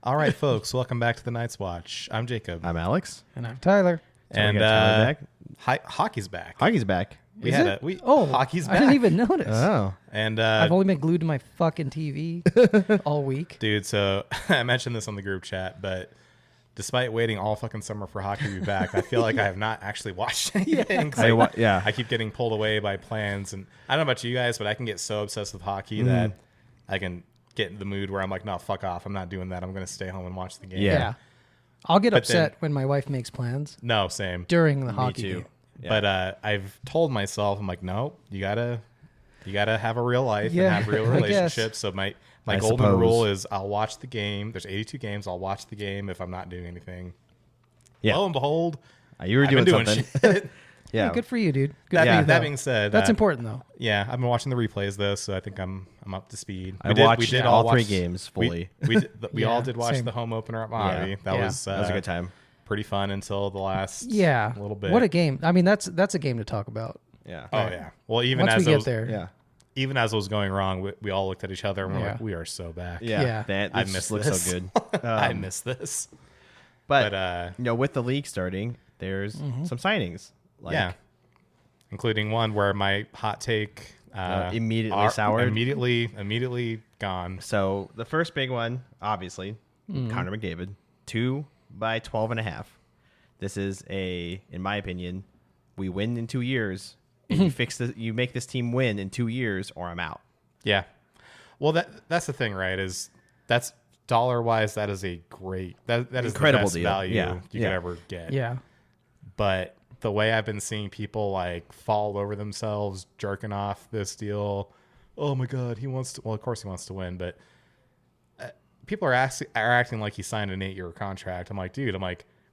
All right, folks, welcome back to the Night's Watch. I'm Jacob. I'm Alex. And I'm Tyler. And Tyler back. hockey's back. Hockey's back. Hockey's back. I didn't even notice. Oh. And I've only been glued to my fucking TV all week. dude, so I mentioned this on the group chat, but despite waiting all fucking summer for hockey to be back, I feel like I have not actually watched anything. I keep getting pulled away by plans, and I don't know about you guys, but I can get so obsessed with hockey that I can get in the mood where I'm like, no, fuck off. I'm not doing that. I'm going to stay home and watch the game. Yeah. I'll get upset when my wife makes plans. No, same. During the hockey game. Yeah. But I've told myself, I'm like, no, you gotta have a real life and have real relationships. So my golden rule is I'll watch the game. There's 82 games. I'll watch the game if I'm not doing anything. Yeah. Lo and behold, you were doing something. Shit. Yeah, good for you, dude. That being said, that's important though. Yeah, I've been watching the replays though, so I think I'm up to speed. We did all three games fully. We all did watch the home opener at Mojave. That was a good time. Pretty fun until the last little bit. What a game! I mean, that's a game to talk about. Yeah. Oh yeah. Well, even once as we get there, even as it was going wrong, we all looked at each other and we're like, we are so back. Yeah. I miss looks this. so good. I miss this. But with the league starting, there's some signings. Including one where my hot take immediately soured. Immediately gone. So the first big one, obviously, Connor McDavid, 2 by 12.5. This is in my opinion, we win in 2 years. And you make this team win in 2 years, or I'm out. Yeah. Well, that's the thing, right? Is that's dollar wise, that is a great that is incredible the best deal. value you could ever get. Yeah. But the way I've been seeing people like fall over themselves, jerking off this deal. Oh my God, he wants to. Well, of course he wants to win, but people are acting like he signed an 8-year contract. I'm like, dude.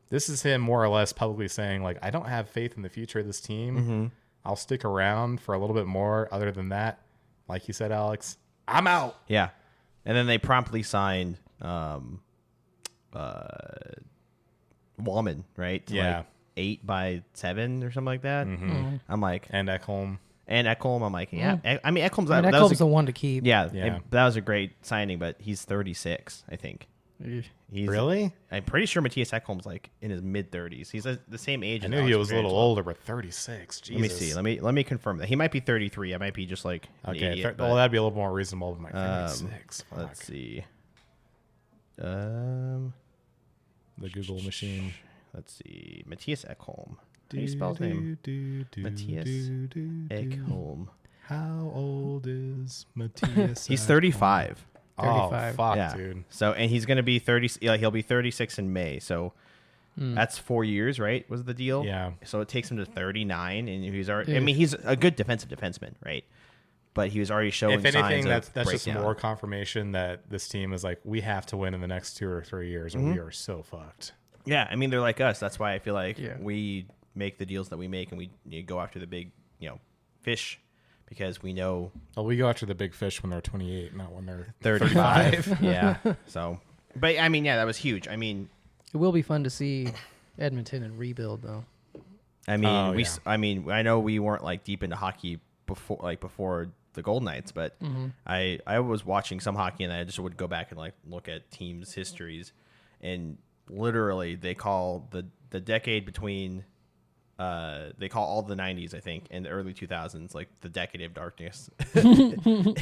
This is him more or less publicly saying like, I don't have faith in the future of this team. I'll stick around for a little bit more. Other than that, like you said, Alex, I'm out. Yeah, and then they promptly signed Wallman, right? To 8 by 7 or something like that. I'm like, and Ekholm. I'm like, I mean, Ekholm's Ekholm's the one to keep. Yeah. That was a great signing, but he's 36, I think. Really? I'm pretty sure Matthias Ekholm's like in his mid 30s. He's the same age. I knew he was a little older, but 36. Jesus. Let me see. Let me confirm that. He might be 33. I might be just like an idiot, well, that'd be a little more reasonable than 36. Let's see. The Google machine. Let's see. Matthias Ekholm. How do you spell his name? Matthias Ekholm. How old is Matthias? He's 35. 35. Oh, fuck, dude. So, and he's going to be 30. He'll be 36 in May. So that's 4 years, right? Was the deal? Yeah. So it takes him to 39, and he's already. I mean, he's a good defensive defenseman, right? But he was already showing. If anything, signs that's just more confirmation that this team is like, we have to win in the next 2 or 3 years, or we are so fucked. Yeah, I mean, they're like us. That's why I feel like we make the deals that we make, and we go after the big, fish. Because we know... Well, we go after the big fish when they're 28, not when they're 35. Yeah. So, but I mean, that was huge. I mean... It will be fun to see Edmonton and rebuild, though. I mean, I know we weren't like deep into hockey before the Golden Knights, but I was watching some hockey and I just would go back and like look at teams' histories, and literally they call the decade between... they call all the 90s, I think, and the early 2000s, like the decade of darkness in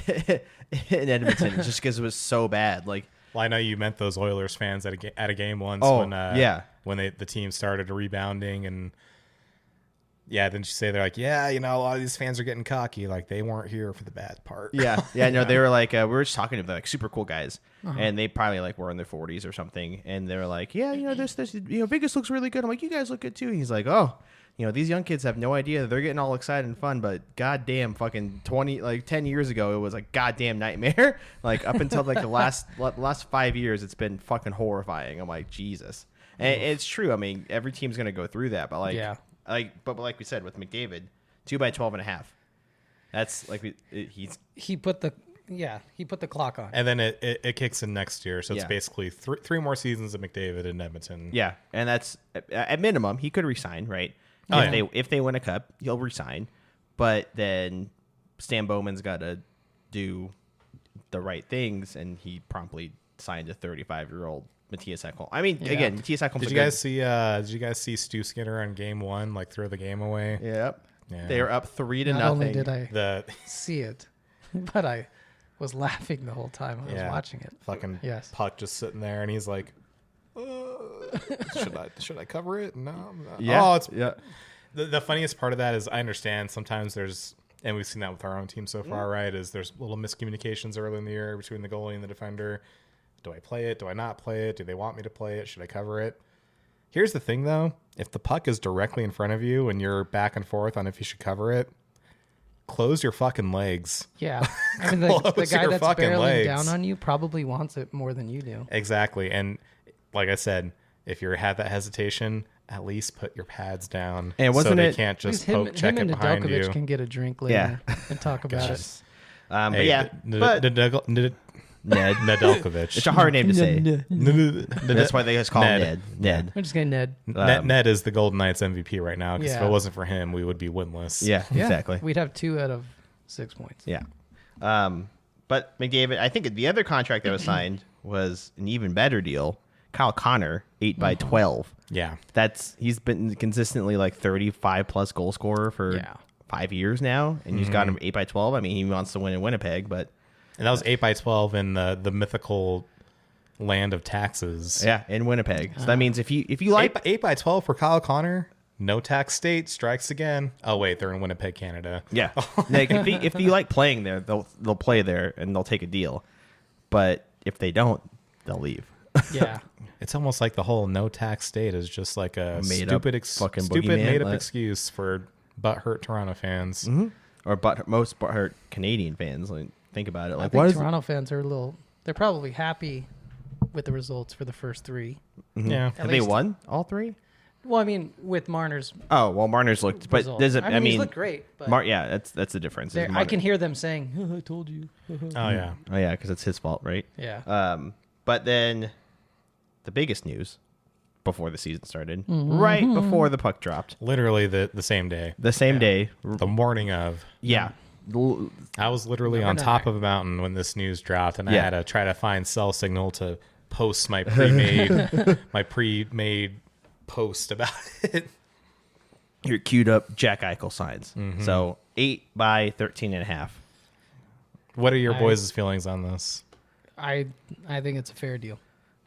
Edmonton, just because it was so bad. Like, well, I know you meant those Oilers fans at a game once when the team started rebounding, and then you say they're like, a lot of these fans are getting cocky, like they weren't here for the bad part. No, they were like, we were just talking to them, like super cool guys, and they probably like were in their 40s or something, and they were like, this Vegas looks really good. I'm like, you guys look good too. And he's like, oh. These young kids have no idea. They're getting all excited and fun, but goddamn, fucking 10 years ago, it was a goddamn nightmare. Like up until like the last 5 years, it's been fucking horrifying. I'm like, Jesus, and it's true. I mean, every team's gonna go through that, but but like we said with McDavid, 2 by 12.5. That's like he put the clock on, and then it kicks in next year, so it's basically three more seasons of McDavid in Edmonton. Yeah, and that's at minimum he could resign, right? If they win a cup, he'll resign. But then Stan Bowman's got to do the right things, and he promptly signed a 35-year-old Matthias Ekholm. I mean, Yeah. again, Matthias Ekholm. Did you guys see Stu Skinner on game 1 like throw the game away? Yep. Yeah. They were up 3-0. Not only did I The see it, but I was laughing the whole time I was watching it. fucking Yes. puck just sitting there, and he's like, should I cover it? No, I'm not. Yeah. Oh, it's yeah. the funniest part of that is I understand sometimes there's, and we've seen that with our own team so far, right? Is there's little miscommunications early in the year between the goalie and the defender. Do I play it? Do I not play it? Do they want me to play it? Should I cover it? Here's the thing, though. If the puck is directly in front of you and you're back and forth on if you should cover it, close your fucking legs. Yeah. I mean, the Close guy your that's fucking barreling legs. down on you probably wants it more than you do. Exactly. And like I said, if you have that hesitation, at least put your pads down And so wasn't they it- can't just Him poke check it and behind Nedeljkovic you. can get a drink later and talk about it. But Hey, yeah. But Ned. It's a hard name to say. That's why they just call him Ned. I'm just getting Ned. Ned is the Golden Knights MVP right now, because if Yeah. it wasn't for him, we would be winless. Yeah, exactly. We'd have 2 out of 6 points. Yeah. But McDavid, I think the other contract that was signed was an even better deal. Kyle Connor, 8x12. Yeah. He's been consistently like 35 plus goal scorer for 5 years now, and he's got him 8x12. I mean, he wants to win in Winnipeg, but And that was 8x12 in the mythical land of taxes. yeah, in Winnipeg. So that means if you like 8x12 for Kyle Connor, no tax state strikes again. Oh wait, they're in Winnipeg, Canada. yeah, like if you like playing there, they'll play there and they'll take a deal. But if they don't, they'll leave. Yeah. It's almost like the whole no tax state is just like a Made up fucking boogeyman, made up like- excuse for butthurt Toronto fans. Or most butthurt Canadian fans. Like, think about it. I Like, think what is Toronto fans are they're probably happy with the results for the first 3. Yeah. have they won all 3? Well, I mean, with Marner's Oh well, Marner's looked, but results. does it? I mean, he's looked great. But that's the difference. is I Marner- can hear them saying, I told you. Oh yeah. Oh yeah, because it's his fault, right? Yeah. But then the biggest news before the season started, right before the puck dropped, Literally the same day. the same day. The morning of. Yeah. I was literally on top of a mountain when this news dropped, and I Yeah. had to try to find cell signal to post my pre-made post about it. You're queued up Jack Eichel signs. So 8x13.5. What are your boys' feelings on this? I think it's a fair deal.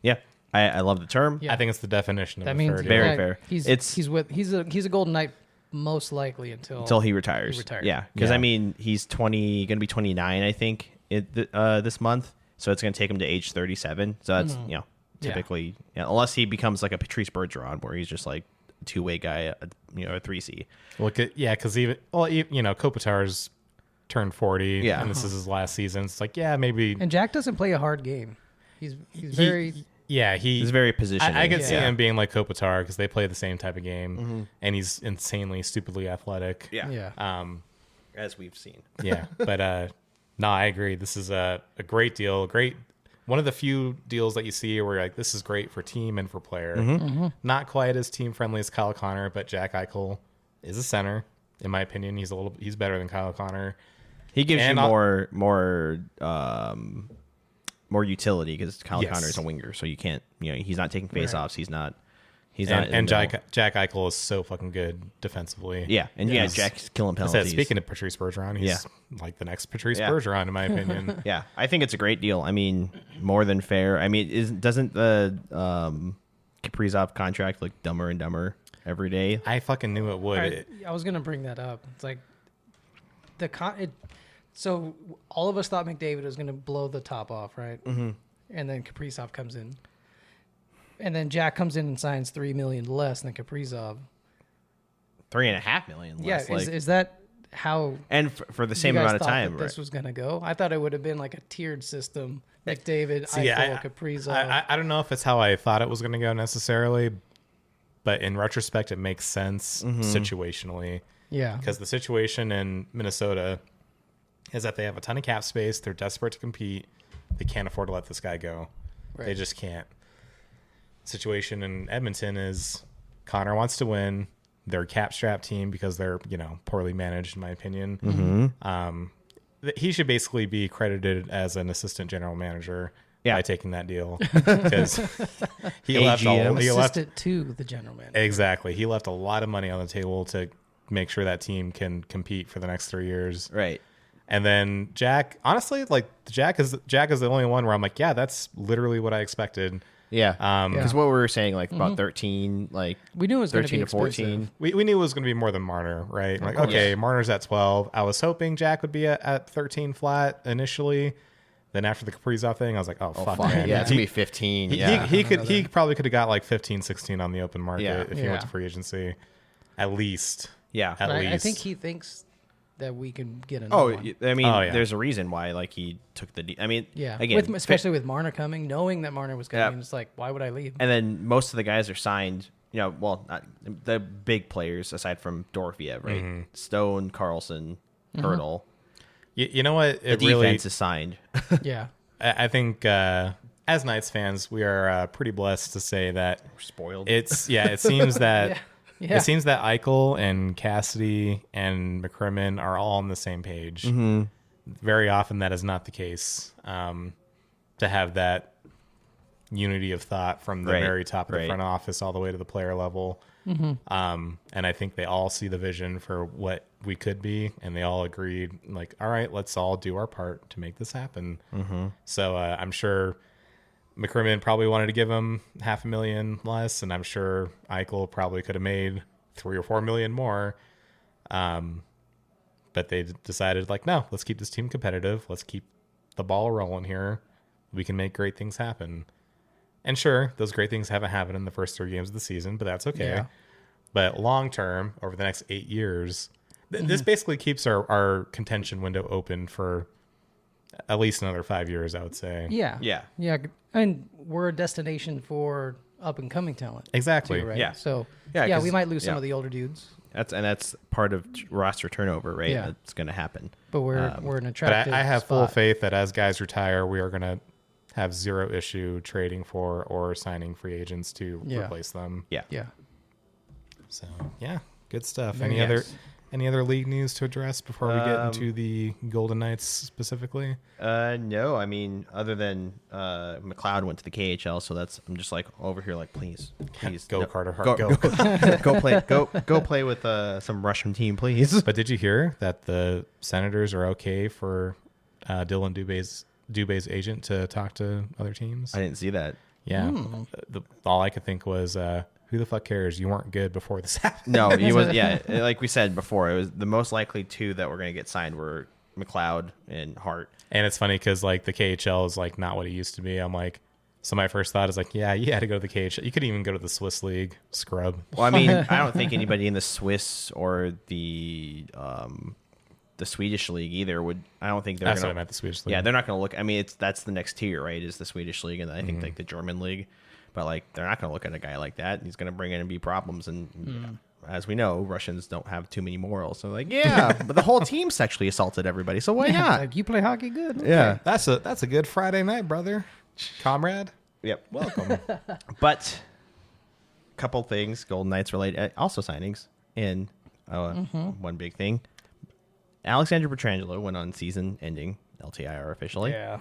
Yeah. I love the term. Yeah. I think it's the definition of That a means fair deal. Very fair. He's It's- he's a Golden Knight most likely until He retires. He retires. Yeah. Because Yeah. I mean, he's going to be 29, I think, this month. So it's going to take him to age 37. So that's, typically, unless he becomes like a Patrice Bergeron, where he's just like a two-way guy, a 3C. Look at because Kopitar's turned 40, Yeah. and this is his last season. It's like, yeah, maybe. And Jack doesn't play a hard game. He's very He's very positioned. I could see him being like Kopitar because they play the same type of game, and he's insanely, stupidly athletic. yeah. As we've seen. Yeah, but no, I agree. This is a great deal. One of the few deals that you see where you're like, this is great for team and for player. Not quite as team friendly as Kyle Connor, but Jack Eichel is a center. In my opinion, he's better than Kyle Connor. He gives And you more utility because Kyle Yes. Connor is a winger, so you can't. He's not taking faceoffs. He's not. And Jack Eichel is so fucking good defensively. Yeah, and Jack's killing I said, penalties. speaking of Patrice Bergeron, he's like the next Patrice Yeah. Bergeron, in my opinion. Yeah, I think it's a great deal. I mean, more than fair. I mean, doesn't the Kaprizov contract look dumber and dumber every day? I fucking knew it would. I was gonna bring that up. It's like so all of us thought McDavid was gonna blow the top off, right? Mm-hmm. And then Kaprizov comes in, and then Jack comes in and signs $3 million less than Kaprizov. $3.5 million less. Yeah, is that how? And for the you same guys amount of thought time, that this was gonna go? I thought it would have been like a tiered system. McDavid, See, Eichel, Kaprizov. I don't know if it's how I thought it was going to go necessarily, but in retrospect, it makes sense situationally. yeah, Because the situation in Minnesota is that they have a ton of cap space. They're desperate to compete. They can't afford to let this guy go. Right. They just can't. Situation in Edmonton is Connor wants to win. They're a cap strap team because they're, poorly managed, in my opinion. He should basically be credited as an assistant general manager by taking that deal because he left Assistant to the general manager. Exactly. He left a lot of money on the table to make sure that team can compete for the next 3 years. Right. And then Jack, honestly, like Jack is the only one where I'm like, yeah, that's literally what I expected. Yeah. Because what we were saying, like about 13, like we knew it was 13 to to 14. We knew it was going to be more than Marner, right? Like, okay, Marner's at 12. I was hoping Jack would be at 13 flat initially. Then after the Kaprizov thing, I was like, oh fuck, man. Yeah, it's going to be 15. He probably could have got like 15, 16 on the open market if he went to free agency. At least. Yeah. But I think he thinks that we can get another one. I mean, there's a reason why like he took the I mean, again, especially with Marner coming, knowing that Marner was coming, it's like, why would I leave? And then most of the guys are signed, well, not the big players aside from Dorofeyev, right? Mm-hmm. Stone, Carlson, Hurdle. You know what? The defense is signed. Yeah. I think as Knights fans, we are pretty blessed to say that We're spoiled. it seems that Yeah. it seems that Eichel and Cassidy and McCrimmon are all on the same page. Mm-hmm. Very often that is not the case. To have that unity of thought from the very top of the front office all the way to the player level. And I think they all see the vision for what we could be, and they all agreed, like, all right, let's all do our part to make this happen. So I'm sure McCrimmon probably wanted to give him $500,000 less, and I'm sure Eichel probably could have made $3 or $4 million more. But they decided, like, no, let's keep this team competitive. Let's keep the ball rolling here. We can make great things happen. And sure, those great things haven't happened in the first 3 games of the season, but that's okay. Yeah. But long term, over the next 8 years, this basically keeps our contention window open for at least another 5 years, I would say. Yeah. Yeah. Yeah. And we're a destination for up and coming talent. Exactly. Too, right? Yeah. So, Yeah, we 'cause- might lose some of the older dudes, That's part of roster turnover, right? Yeah. That's going to happen. but we're an But attractive I have full spot. faith that as guys retire, we are going to have zero issue trading for or signing free agents to replace them. Yeah. Yeah. So yeah, good stuff. Very Any other league news to address before we get into the Golden Knights specifically? No, I mean, other than McLeod went to the KHL, so I'm just like over here, like, please, Go Carter Hart, go. go play with some Russian team, please. But did you hear that the Senators are okay for Dylan Dubé's agent to talk to other teams? I didn't see that. Yeah. All I could think was, who the fuck cares? You weren't good before this happened. No, he was. Yeah, like we said before, it was the most likely two that were going to get signed were McLeod and Hart. And it's funny because like the KHL is like not what it used to be. I'm like, so my first thought is like, yeah, you had to go to the KHL. You could even go to the Swiss league, scrub. Well, I mean, I don't think anybody in the Swiss or the Swedish league either would. I don't think they're. That's gonna, what I meant, the Swedish league. Yeah, they're not going to look. I mean, that's the next tier, right? Is the Swedish league, and I think like the German league. But like, they're not going to look at a guy like that. He's going to bring in and be problems. And as we know, Russians don't have too many morals. So like, yeah, but the whole team sexually assaulted everybody. So why not? Like, you play hockey good. Yeah. That's a good Friday night, brother. Comrade. Yep. Welcome. But couple things, Golden Knights related, also signings. And one big thing, Alexander Pietrangelo went on season-ending LTIR officially. Yeah.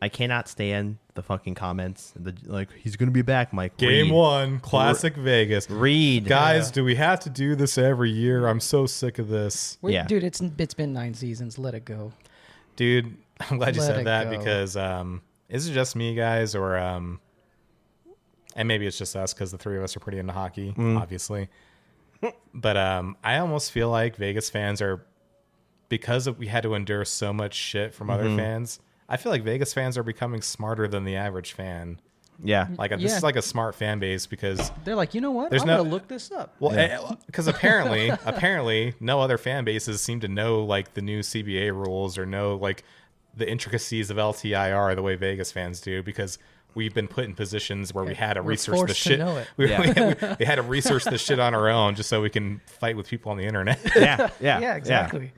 I cannot stand the fucking comments. Like, he's going to be back, Mike. Game Read. 1, classic Vegas. Read. Guys, do we have to do this every year? I'm so sick of this. Yeah. Dude, it's been 9 seasons. Let it go. Dude, I'm glad you Let said it that go. because is it just me, guys, or and maybe it's just us because the three of us are pretty into hockey, obviously. But I almost feel like Vegas fans are, because we had to endure so much shit from other fans, I feel like Vegas fans are becoming smarter than the average fan. Yeah. Like this is like a smart fan base because They're like, you know what? There's I'm no- going to look this up. well, because apparently no other fan bases seem to know like the new CBA rules or know like the intricacies of LTIR the way Vegas fans do, because we've been put in positions where we had to We're research the forced to shit. know it. We had to research the shit on our own just so we can fight with people on the internet. Yeah. Yeah, exactly.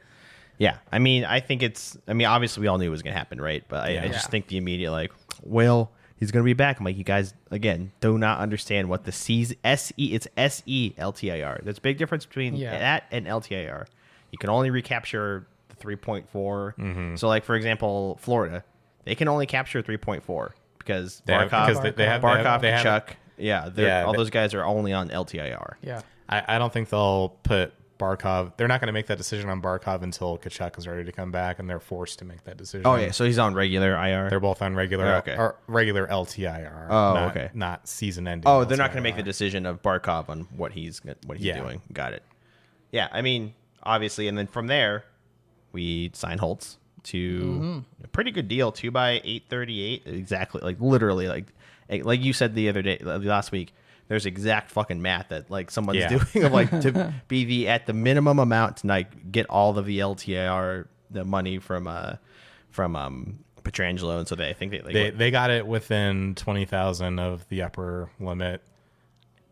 Yeah. I mean, obviously we all knew it was going to happen, right? But I just think the immediate, like, well, he's going to be back. I'm like, you guys, again, do not understand what the C's, SE, it's SE LTIR. There's a big difference between that and LTIR. You can only recapture the 3.4. So, like, for example, Florida, they can only capture 3.4 because They have- Barkov, because they have- Barkov, they have- Kachuk, all those guys are only on LTIR. Yeah. I don't think they'll put Barkov. They're not going to make that decision on Barkov until Kachuk is ready to come back, and they're forced to make that decision. Oh yeah, so he's on regular IR. They're both on regular Okay. or regular LTIR. Oh, not, okay. Not season ending. Oh, they're not going to make the LTIR. decision of Barkov on what he's Yeah. doing. Got it. Yeah, I mean, obviously, and then from there, we sign Holtz to a pretty good deal, 2 by 838, exactly, like literally, like you said the other day, last week. There's exact fucking math that like someone's doing of like to be at the minimum amount to like get all of the LTIR, the money from Petrangelo, and so I think they got it within 20,000 of the upper limit.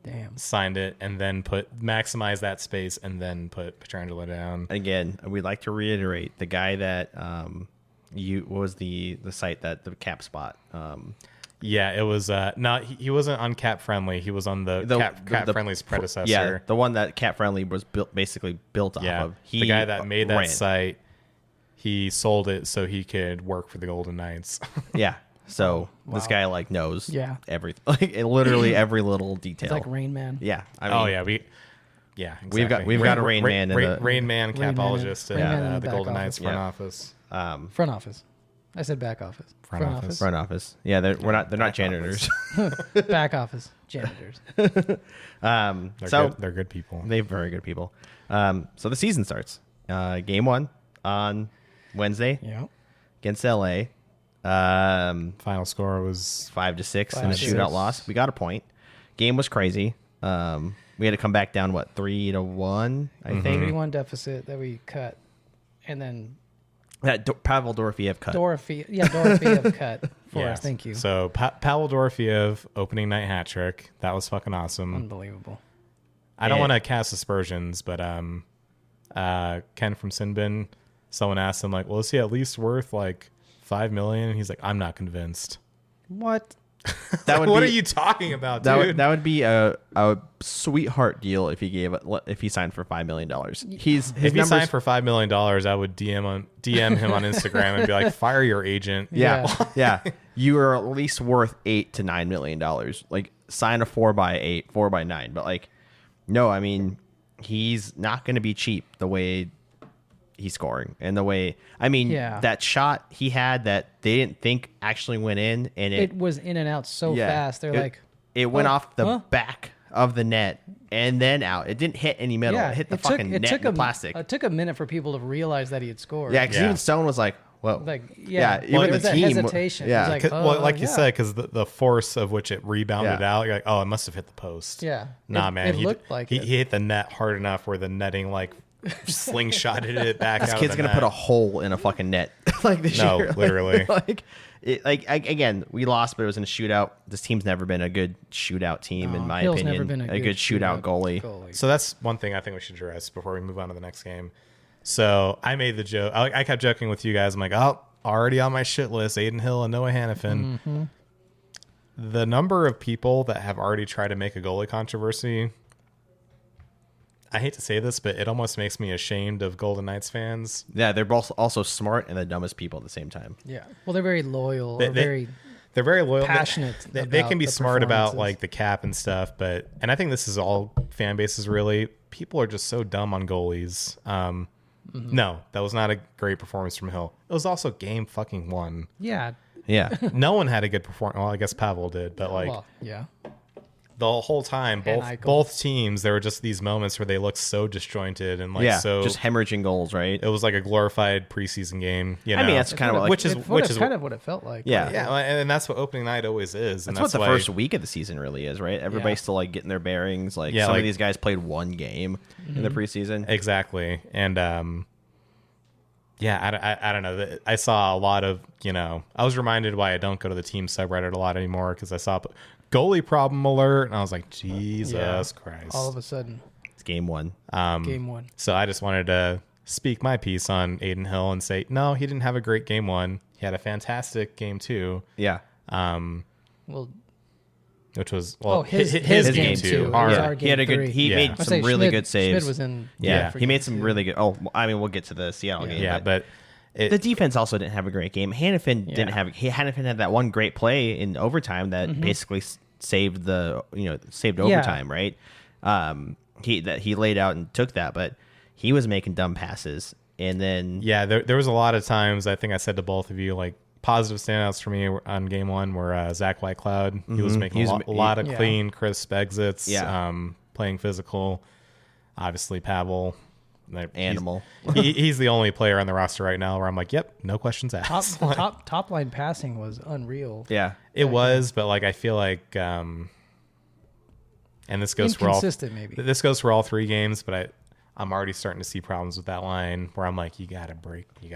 Damn. Signed it and then maximize that space and then put Petrangelo down. Again, we'd like to reiterate the guy that what was the site that the cap spot. Yeah, it was not. He wasn't on Cap Friendly. He was on the Cap Friendly's predecessor. Yeah, the one that Cap Friendly was basically built off of. The guy that made that site, he sold it so he could work for the Golden Knights. Yeah. So this guy like knows everything, like literally every little detail. It's like Rain Man. Yeah. I mean, exactly. we've got a Rain Man in the Rain Man capologist at the Golden office. Knights front office. Front office. I said back office. Front office. Front office. Yeah, they're not janitors. Back office janitors. They're good people. They're very good people. So the season starts. Game 1 on Wednesday against LA. Final score was 5-6 in a shootout loss. We got a point. Game was crazy. We had to come back down 3-1, I think. 3-1 deficit that we cut, and then That Pavel Dorofeyev cut. Dorofeyev cut for us. Thank you. So Pavel Dorofeyev opening night hat trick. That was fucking awesome. Unbelievable. I don't want to cast aspersions, but Ken from Sinbin, someone asked him like, "Well, is he at least worth like $5 million?" He's like, "I'm not convinced." What? That would What be, are you talking about, that dude? would be a sweetheart deal if he signed for $5 million. If he signed for $5 million, I would DM him on Instagram and be like, "Fire your agent." Yeah. You are at least worth $8 to $9 million. Like sign a 4x8, 4x9. But like, no, I mean, he's not going to be cheap the way he's scoring and the way, I mean, that shot he had that they didn't think actually went in, and it was in and out so fast. They're like, it went off the back of the net and then out. It didn't hit any middle. It hit the fucking net and the plastic. It took a minute for people to realize that he had scored. Yeah, because even Stone was like, "Whoa!" Like, even there the was that team. hesitation. Yeah, It was like you said, because the force of which it rebounded out, you're like, "Oh, it must have hit the post." Yeah, Nah, man, it looked like he it. hit the net hard enough where the netting like slingshotted it back. This out kid's of the gonna net. put a hole in a fucking net like this No, year. literally. Again, we lost, but it was in a shootout. This team's never been a good shootout team, in my Hill's opinion. never been a good shootout goalie. So that's one thing I think we should address before we move on to the next game. So I made the joke. I kept joking with you guys. I'm like, "Oh, already on my shit list, Aiden Hill and Noah Hannafin." Mm-hmm. The number of people that have already tried to make a goalie controversy, I hate to say this, but it almost makes me ashamed of Golden Knights fans. Yeah, they're both also smart and the dumbest people at the same time. Yeah. Well, they're very loyal. They're very loyal. Passionate. They can be about the smart about performances. like the cap and stuff, and I think this is all fan bases really. People are just so dumb on goalies. No, that was not a great performance from Hill. It was also game fucking 1. Yeah. Yeah, No one had a good performance. Well, I guess Pavel did, but like the whole time, both teams, there were just these moments where they looked so disjointed and like so just hemorrhaging goals, right? it was like a glorified preseason game. You know? I mean, that's kind of like which is kind of what it felt like. Yeah. yeah, and that's what opening night always is. And that's what the why, first week of the season really is, right? Everybody's still like getting their bearings. Like some of these guys played one game in the preseason. Exactly. And I don't know. I saw a lot of, I was reminded why I don't go to the team subreddit a lot anymore, because I saw goalie problem alert and I was like, Jesus Christ. All of a sudden. It's game 1. Game 1. So I just wanted to speak my piece on Aiden Hill and say, no, he didn't have a great game 1. He had a fantastic game 2. Yeah. Well, which was his game 2. He had a good. He made some really good saves. Schmid was in. Yeah, he made some really good. Oh, I mean, we'll get to the Seattle game. Yeah, but The defense also didn't have a great game. Hannafin didn't have. Hannafin had that one great play in overtime that basically saved overtime, right? He laid out and took that, but he was making dumb passes, and then there was a lot of times. I think I said to both of you, like, positive standouts for me on game one were Zach Whitecloud. He was making a lot of clean, crisp exits. Playing physical. Obviously, Pavel. Animal. He's the only player on the roster right now where I'm like, yep, no questions asked. Top line passing was unreal. Yeah, it was, but like I feel like, and this goes for all. Maybe this goes for all 3 games, but I'm already starting to see problems with that line where I'm like, you gotta break. Yeah,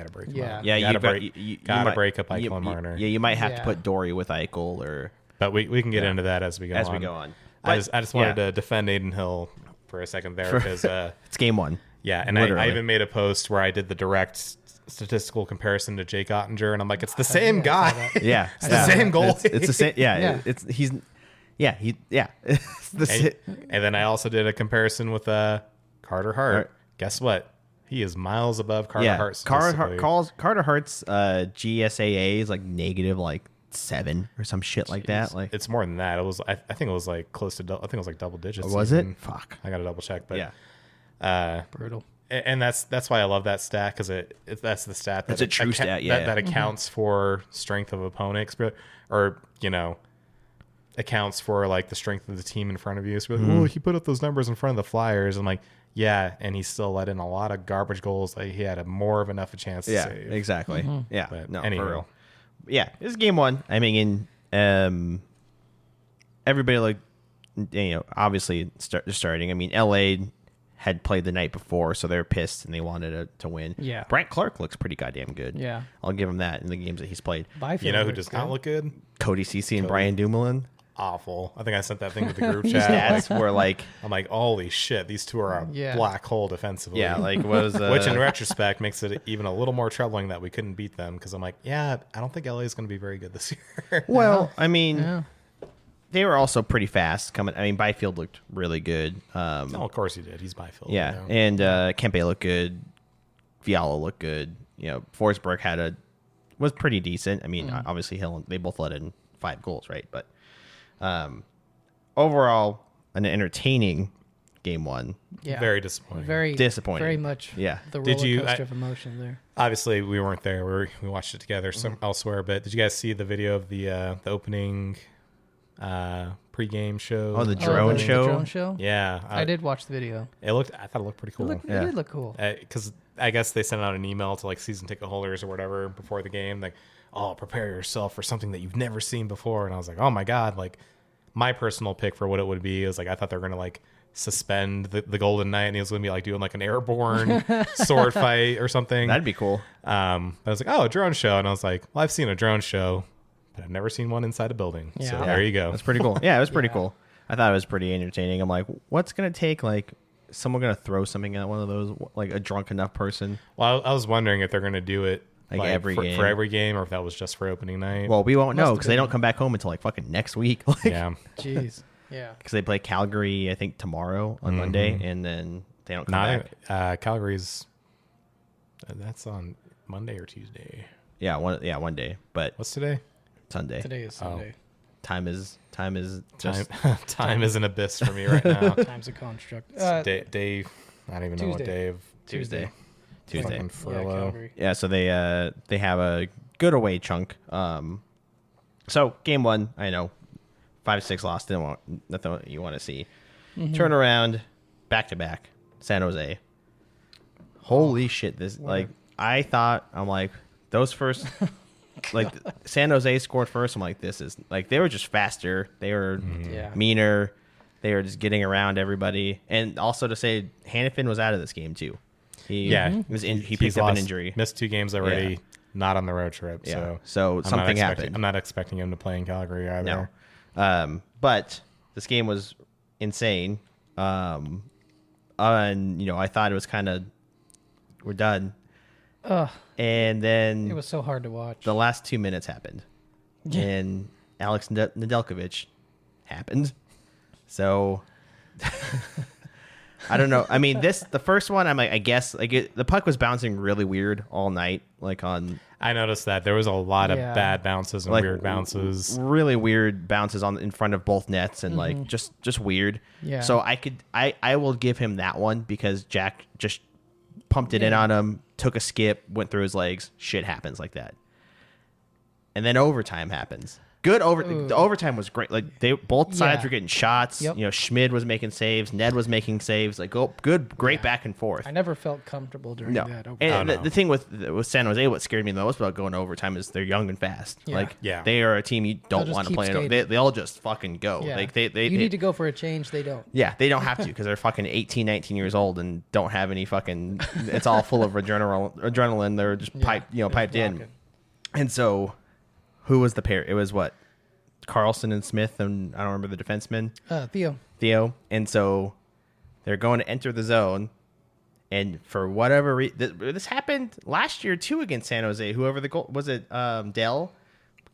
you gotta break up Eichel and Marner. Yeah, you might have to put Dory with Eichel, but we can get into that as we go on. I just wanted to defend Aiden Hill for a second there because it's game 1. Yeah, and I even made a post where I did the direct statistical comparison to Jake Ottinger, and I'm like, it's the same guy. Yeah, it's the same goal. It's the same. Yeah, And then I also did a comparison with Carter Hart. Guess what? He is miles above Carter Hart. Carter Hart's GSAA is like negative like 7 or some shit like that. Like it's more than that. It was I think it was like close to. I think it was like double digits. Was it? Fuck. I got to double check, but yeah. Brutal. And that's why I love that stat because that's the stat that's a true stat. Yeah, that accounts for strength of opponents, or accounts for like the strength of the team in front of you. So like, he put up those numbers in front of the Flyers. I'm like, yeah, and he still let in a lot of garbage goals. Like he had more of enough a chance to save. Exactly. Yeah, but no, anyway. for real. Yeah, this is game 1. I mean, everybody like obviously starting. I mean, LA had played the night before, so they're pissed and they wanted to win. Yeah. Brant Clark looks pretty goddamn good. Yeah. I'll give him that in the games that he's played. Byfield you know who does not look good? Cody Ceci and Brian Dumoulin. Awful. I think I sent that thing to the group chat. Stats were like, I'm like, holy shit, these two are a black hole defensively. Yeah, like was which in retrospect makes it even a little more troubling that we couldn't beat them because I'm like, yeah, I don't think LA is going to be very good this year. Well, I mean, they were also pretty fast coming. I mean, Byfield looked really good. Of course he did. He's Byfield. Yeah, and Kempe looked good. Fiala looked good. Forsberg was pretty decent. I mean, obviously Hill, they both let in 5 goals, right? But overall, an entertaining game 1. Yeah. Very disappointing. Very disappointing. Very much. Yeah. The roller coaster of emotion there. Obviously, we weren't there. We watched it together elsewhere. But did you guys see the video of the opening pregame show? Oh, the drone show. The drone show. Yeah, I did watch the video. I thought it looked pretty cool. It did look cool. Because I guess they sent out an email to like season ticket holders or whatever before the game, like, oh, prepare yourself for something that you've never seen before. And I was like, oh my god, like my personal pick for what it would be is like I thought they were gonna like suspend the Golden Knight and he was gonna be like doing like an airborne sword fight or something. That'd be cool. I was like, oh, a drone show, and I was like, well, I've seen a drone show, but I've never seen one inside a building. Yeah. So there you go. That's pretty cool. Yeah, it was pretty cool. I thought it was pretty entertaining. I'm like, what's gonna take like someone gonna throw something at one of those, like a drunk enough person? Well, I was wondering if they're gonna do it like every game. For every game, or if that was just for opening night. Well, we won't know because they don't come back home until like fucking next week. Yeah. Jeez. Yeah. Because they play Calgary, I think tomorrow on Monday, and then they don't come back. Calgary's that's on Monday or Tuesday. Yeah, one day. But what's today? Sunday. Today is Sunday. Time is just time is an abyss for me right now. Time's a construct. Day. I don't even know what day of Tuesday. Fucking furlough. Yeah, so they have a good away chunk. So game 1, I know 5-6 lost. Nothing what you want to see. Turn around, back to back, San Jose. Holy shit! This like I'm like those first. Like San Jose scored first. I'm like, this is like they were just faster. They were meaner. They were just getting around everybody. And also to say, Hannafin was out of this game too. He picked up an injury. Missed 2 games already. Yeah. Not on the road trip. Yeah. So something happened. I'm not expecting him to play in Calgary either. No. But this game was insane. And I thought it was kind of we're done. And then it was so hard to watch. The last 2 minutes happened, and Alex Nedeljkovic happened. So I don't know. I mean, the first one, I'm like, I guess the puck was bouncing really weird all night, like on. I noticed that there was a lot of Yeah. bad bounces and Like, weird bounces. Really weird bounces in front of both nets and like just weird. Yeah. So I will give him that one because Jack just pumped it in on him, took a skip, went through his legs. Shit happens like that. And then overtime happens. The overtime was great. Like both sides were getting shots. Yep. You know, Schmid was making saves, Ned was making saves. Like great back and forth. I never felt comfortable during No, that. and no. the thing with San Jose, what scared me the most about going to overtime is they're young and fast. Yeah. Like, Yeah. they are a team you don't just want to keep play. skating. They all just fucking go. Yeah. Like they you need to go for a change. They don't. yeah, they don't have to because they're fucking 18, 19 years old and don't have any fucking. It's all full of adrenaline. They're just piped in. Blocking. And so, who was the pair? It was what, Carlson and Smith, and I don't remember the defenseman. Theo. And so they're going to enter the zone. And for whatever reason, this happened last year too against San Jose. Whoever the goal was, it Dell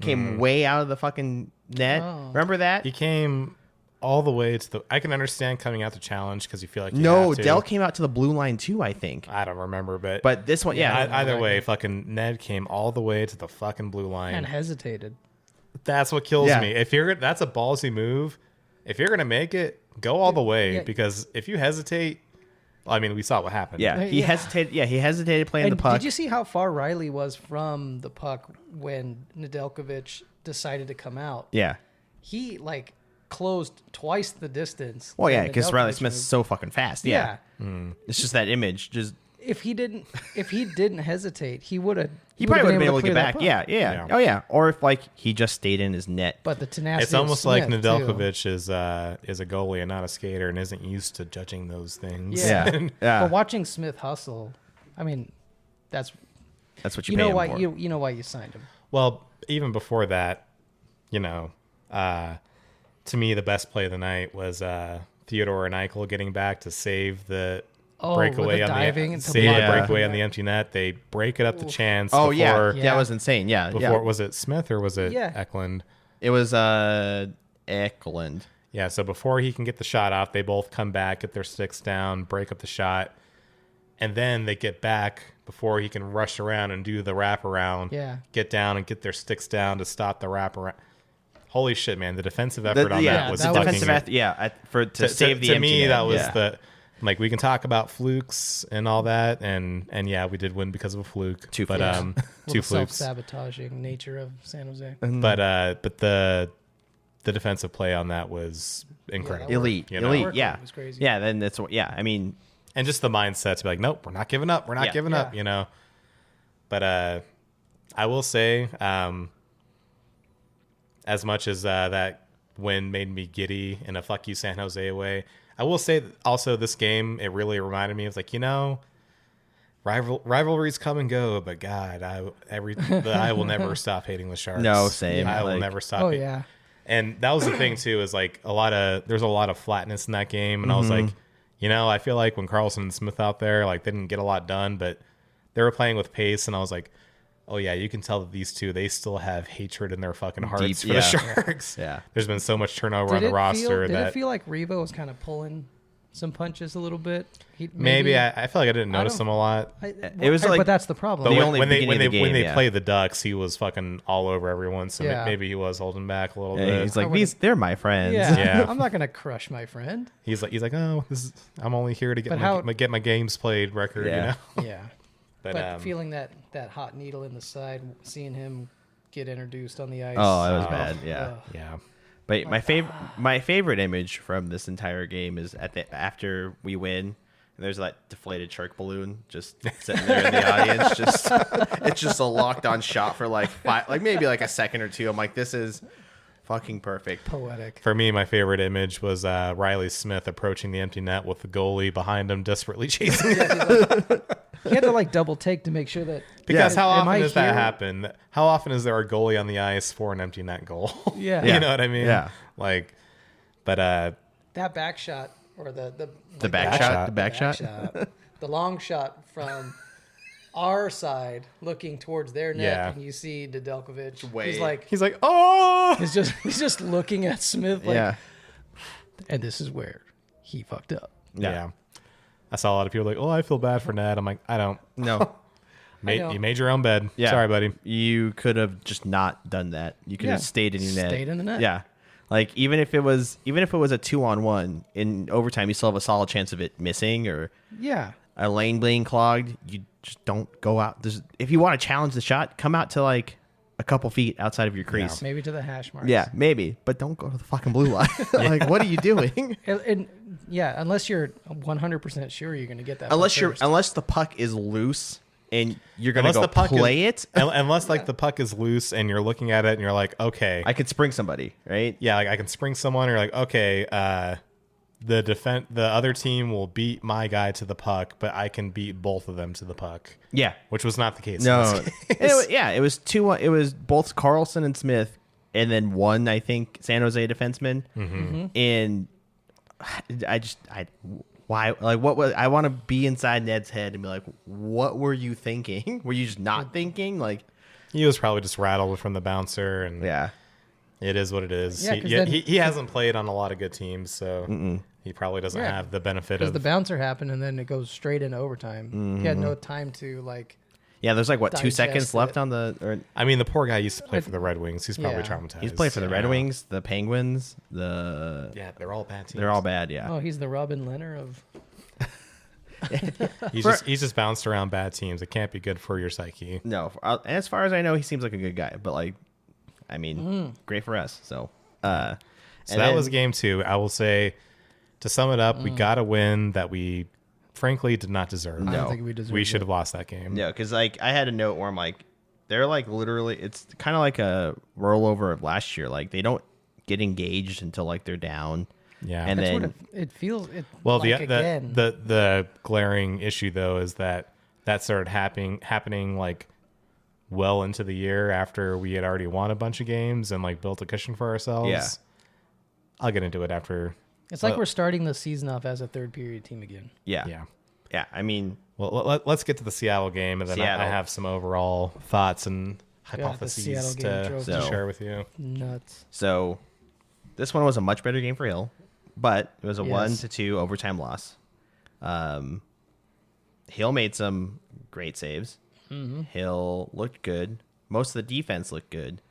came way out of the fucking net. Oh. Remember that? He came all the way to the. I can understand coming out to challenge because you feel like you No, have to. Dell came out to the blue line too, I think. I don't remember, But this one, yeah. Either way, fucking Ned came all the way to the fucking blue line. And hesitated. That's what kills Yeah. me. That's a ballsy move. If you're gonna make it, go all the way. Yeah. Because if you hesitate, I mean, we saw what happened. Yeah, he Yeah. hesitated. Yeah, he hesitated playing And the puck. did you see how far Riley was from the puck when Nedeljkovic decided to come out? Yeah. He closed twice the distance. Well, yeah, than because Riley Nedeljkovic Smith's moved. so fucking fast. Yeah. It's just that image. Just If he didn't hesitate, he would have. he probably would have been able to get clear back. that Yeah, puck. yeah, Oh, yeah. Or if he just stayed in his net. But the tenacity. It's almost like Smith, too. Nedeljkovic is a goalie and not a skater and isn't used to judging those things. Yeah. Yeah. Yeah. But watching Smith hustle, I mean, that's That's what you you pay know him why for. you know why you signed him. Well, even before that, to me, the best play of the night was Theodore and Eichel getting back to save the breakaway with the on diving the and to save the block breakaway it. on the empty net. They break it up to chance. Oh, before, yeah. Yeah. That was insane. Yeah. Before yeah. was it Smith or was it Yeah. Eklund? It was Eklund. Yeah, so before he can get the shot off, they both come back, get their sticks down, break up the shot, and then they get back before he can rush around and do the wraparound. Yeah. Get down and get their sticks down to stop the wraparound. Holy shit, man! The defensive effort on yeah, that was that fucking. defensive effort. Yeah, to save the to empty me, net. that was Yeah. the like we can talk about flukes and all that, and yeah, we did win because of a fluke. Two but flukes. two flukes. Self-sabotaging nature of San Jose. But the defensive play on that was incredible. elite. You know? Elite. Work Yeah. rate was crazy. Yeah. Then that's what. Yeah. I mean, And just the mindset to be like, nope, we're not giving up. We're not Yeah. giving up, Yeah. But I will say, as much as that win made me giddy in a fuck you San Jose way, I will say also this game, it really reminded me of rivalries come and go, but God, I will never stop hating the Sharks. No, same. I will Like- never stop. Oh yeah. And that was the thing too, is there's a lot of flatness in that game. And I was Mm-hmm. like, I feel like when Carlson and Smith out there, they didn't get a lot done, but they were playing with pace. And I was like, oh yeah, you can tell that these two, they still have hatred in their fucking hearts Deep, for yeah. the Sharks. Yeah. There's been so much turnover on the roster Did that it feel like Revo was kind of pulling some punches a little bit? maybe I feel like I didn't notice don't- him a lot. It was like- but that's the problem. But The when, only when they beginning of the when game, they yeah. played the Ducks, he was fucking all over everyone. So Yeah. maybe he was holding back a little yeah, bit. he's like, I would've- they're my friends. yeah, Yeah. I'm not gonna crush my friend. He's like, oh, I'm only here to But how- get my games played record. Yeah. Yeah, But, but feeling that hot needle in the side, seeing him get introduced on the ice. Oh, that was Oh. bad. Yeah. Ugh. yeah. But my favorite image from this entire game is after we win. And there's that deflated shark balloon just sitting there in the audience. It's just a locked on shot for maybe a second or two. I'm like, this is fucking perfect. Poetic. For me, my favorite image was Riley Smith approaching the empty net with the goalie behind him, desperately chasing. He had to double take to make sure that. Because how Am often I does that here? happen? How often is there a goalie on the ice for an empty net goal? Yeah. You know what I mean? Yeah. But That back shot or the back shot. The back shot. the long shot from our side looking towards their net, Yeah. and you see Nedeljkovic. Way- he's like, oh, He's just looking at Smith like, Yeah. and this is where he fucked up. yeah. I saw a lot of people like, oh, I feel bad for Ned. I'm like, I don't. No. You made your own bed. Yeah. Sorry, buddy. You could have just not done that. You could have stayed in your net. Stayed in the net. Yeah. Like even if it was a 2-on-1 in overtime, you still have a solid chance of it missing or a lane being clogged. You just don't go out. If you want to challenge the shot, come out to like a couple feet outside of your crease. Maybe to the hash marks. Yeah, maybe, but don't go to the fucking blue line. Like, what are you doing? Unless you're 100% sure you're going to get that. Unless the puck is loose and you're going to go play it. Unless like the puck is loose and you're looking at it and you're like, okay, I could spring somebody, right? Yeah, like I can spring someone. Or like, okay, the other team will beat my guy to the puck, but I can beat both of them to the puck. Yeah, which was not the case. No, it was 2-1. It was both Carlson and Smith, and then one, I think, San Jose defenseman. And why? Like, what was? I want to be inside Ned's head and be like, what were you thinking? Were you just not thinking? Like, he was probably just rattled from the bouncer, and it is what it is. Yeah, he hasn't played on a lot of good teams, so he probably doesn't have the benefit of the bouncer happened, and then it goes straight into overtime. He had no time to like. Yeah, there's like 2 seconds left on the. I mean, the poor guy used to play for the Red Wings. He's probably traumatized. He's played for the Red Wings, the Penguins, they're all bad teams. They're all bad. Yeah. Oh, he's the Robin Lehner of. He's just bounced around bad teams. It can't be good for your psyche. No, as far as I know, he seems like a good guy. But like, I mean, great for us. So that was game 2. I will say, to sum it up, we got a win that we frankly did not deserve. I don't think we deserved We should have lost that game. No, because like I had a note where I'm like, they're like literally, it's kind of like a rollover of last year. Like they don't get engaged until like they're down. Yeah, and that's then what it feels. Well, like the glaring issue though is that started happening like well into the year after we had already won a bunch of games and like built a cushion for ourselves. Yeah, I'll get into it after. It's like we're starting the season off as a third period team again. Yeah. I mean, well, let's get to the Seattle game, and then I have some overall thoughts and hypotheses to share with you. Nuts. So this one was a much better game for Hill, but it was a 1-2 overtime loss. Hill made some great saves. Hill looked good. Most of the defense looked good.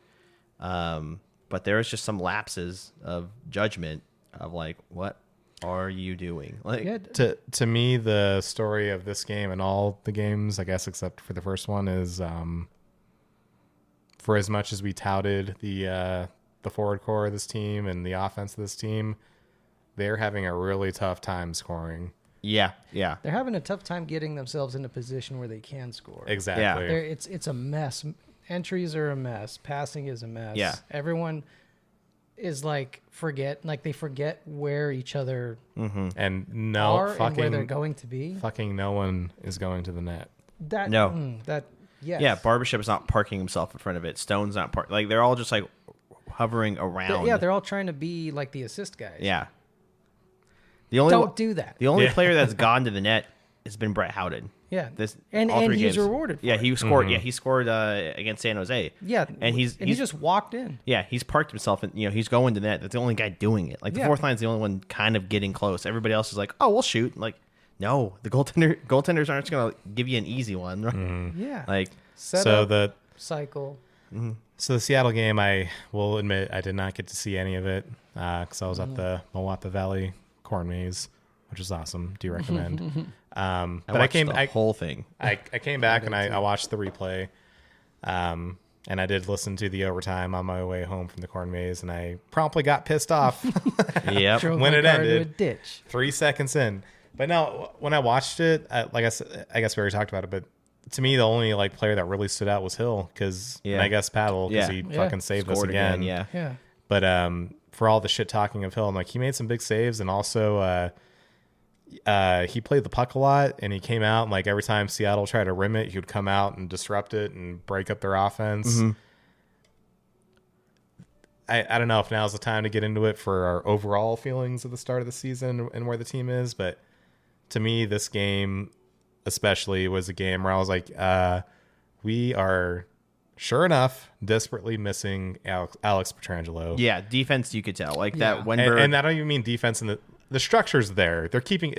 But there was just some lapses of judgment of like, what are you doing? Like, to me, the story of this game and all the games, I guess, except for the first one, is for as much as we touted the forward core of this team and the offense of this team, they're having a really tough time scoring. Yeah. They're having a tough time getting themselves in a position where they can score. Exactly. Yeah. It's a mess. Entries are a mess. Passing is a mess. Yeah. Everyone is like they forget where each other and are fucking and where they're going to be. Fucking no one is going to the net. Yes. Yeah, Barbashev's not parking himself in front of it. Stone's not parking. Like they're all just like hovering around. They're all trying to be like the assist guys. Yeah. Don't do that. The only player that's gone to the net has been Brett Howden. Yeah. And he's rewarded for it. He scored. Mm-hmm. Yeah, he scored against San Jose. Yeah. And he just walked in. Yeah, he's parked himself and he's going to the net. That's the only guy doing it. Like the fourth line's the only one kind of getting close. Everybody else is like, "Oh, we'll shoot." Like, no, the goaltenders aren't going to give you an easy one. Right? Mm-hmm. Yeah. Like the cycle. Mm-hmm. So the Seattle game, I will admit I did not get to see any of it because I was at the Moapa Valley corn maze, which is awesome. Do you recommend? But I came the whole thing. I came back and I watched the replay, and I did listen to the overtime on my way home from the corn maze, and I promptly got pissed off. Yep, when it ended, ditch 3 seconds in. But now when I watched it, like I said, I guess we already talked about it, but to me the only like player that really stood out was Hill and I guess Pavel because he fucking saved us again. Yeah. But for all the shit talking of Hill, I'm like, he made some big saves, and also he played the puck a lot, and he came out and like every time Seattle tried to rim it, he would come out and disrupt it and break up their offense. Mm-hmm. I don't know if now's the time to get into it for our overall feelings of the start of the season and where the team is, but to me, this game especially was a game where I was like, we are sure enough desperately missing Alex Pietrangelo. Yeah, defense you could tell like that. Wenberg, and I don't even mean defense in the structure's there. They're keeping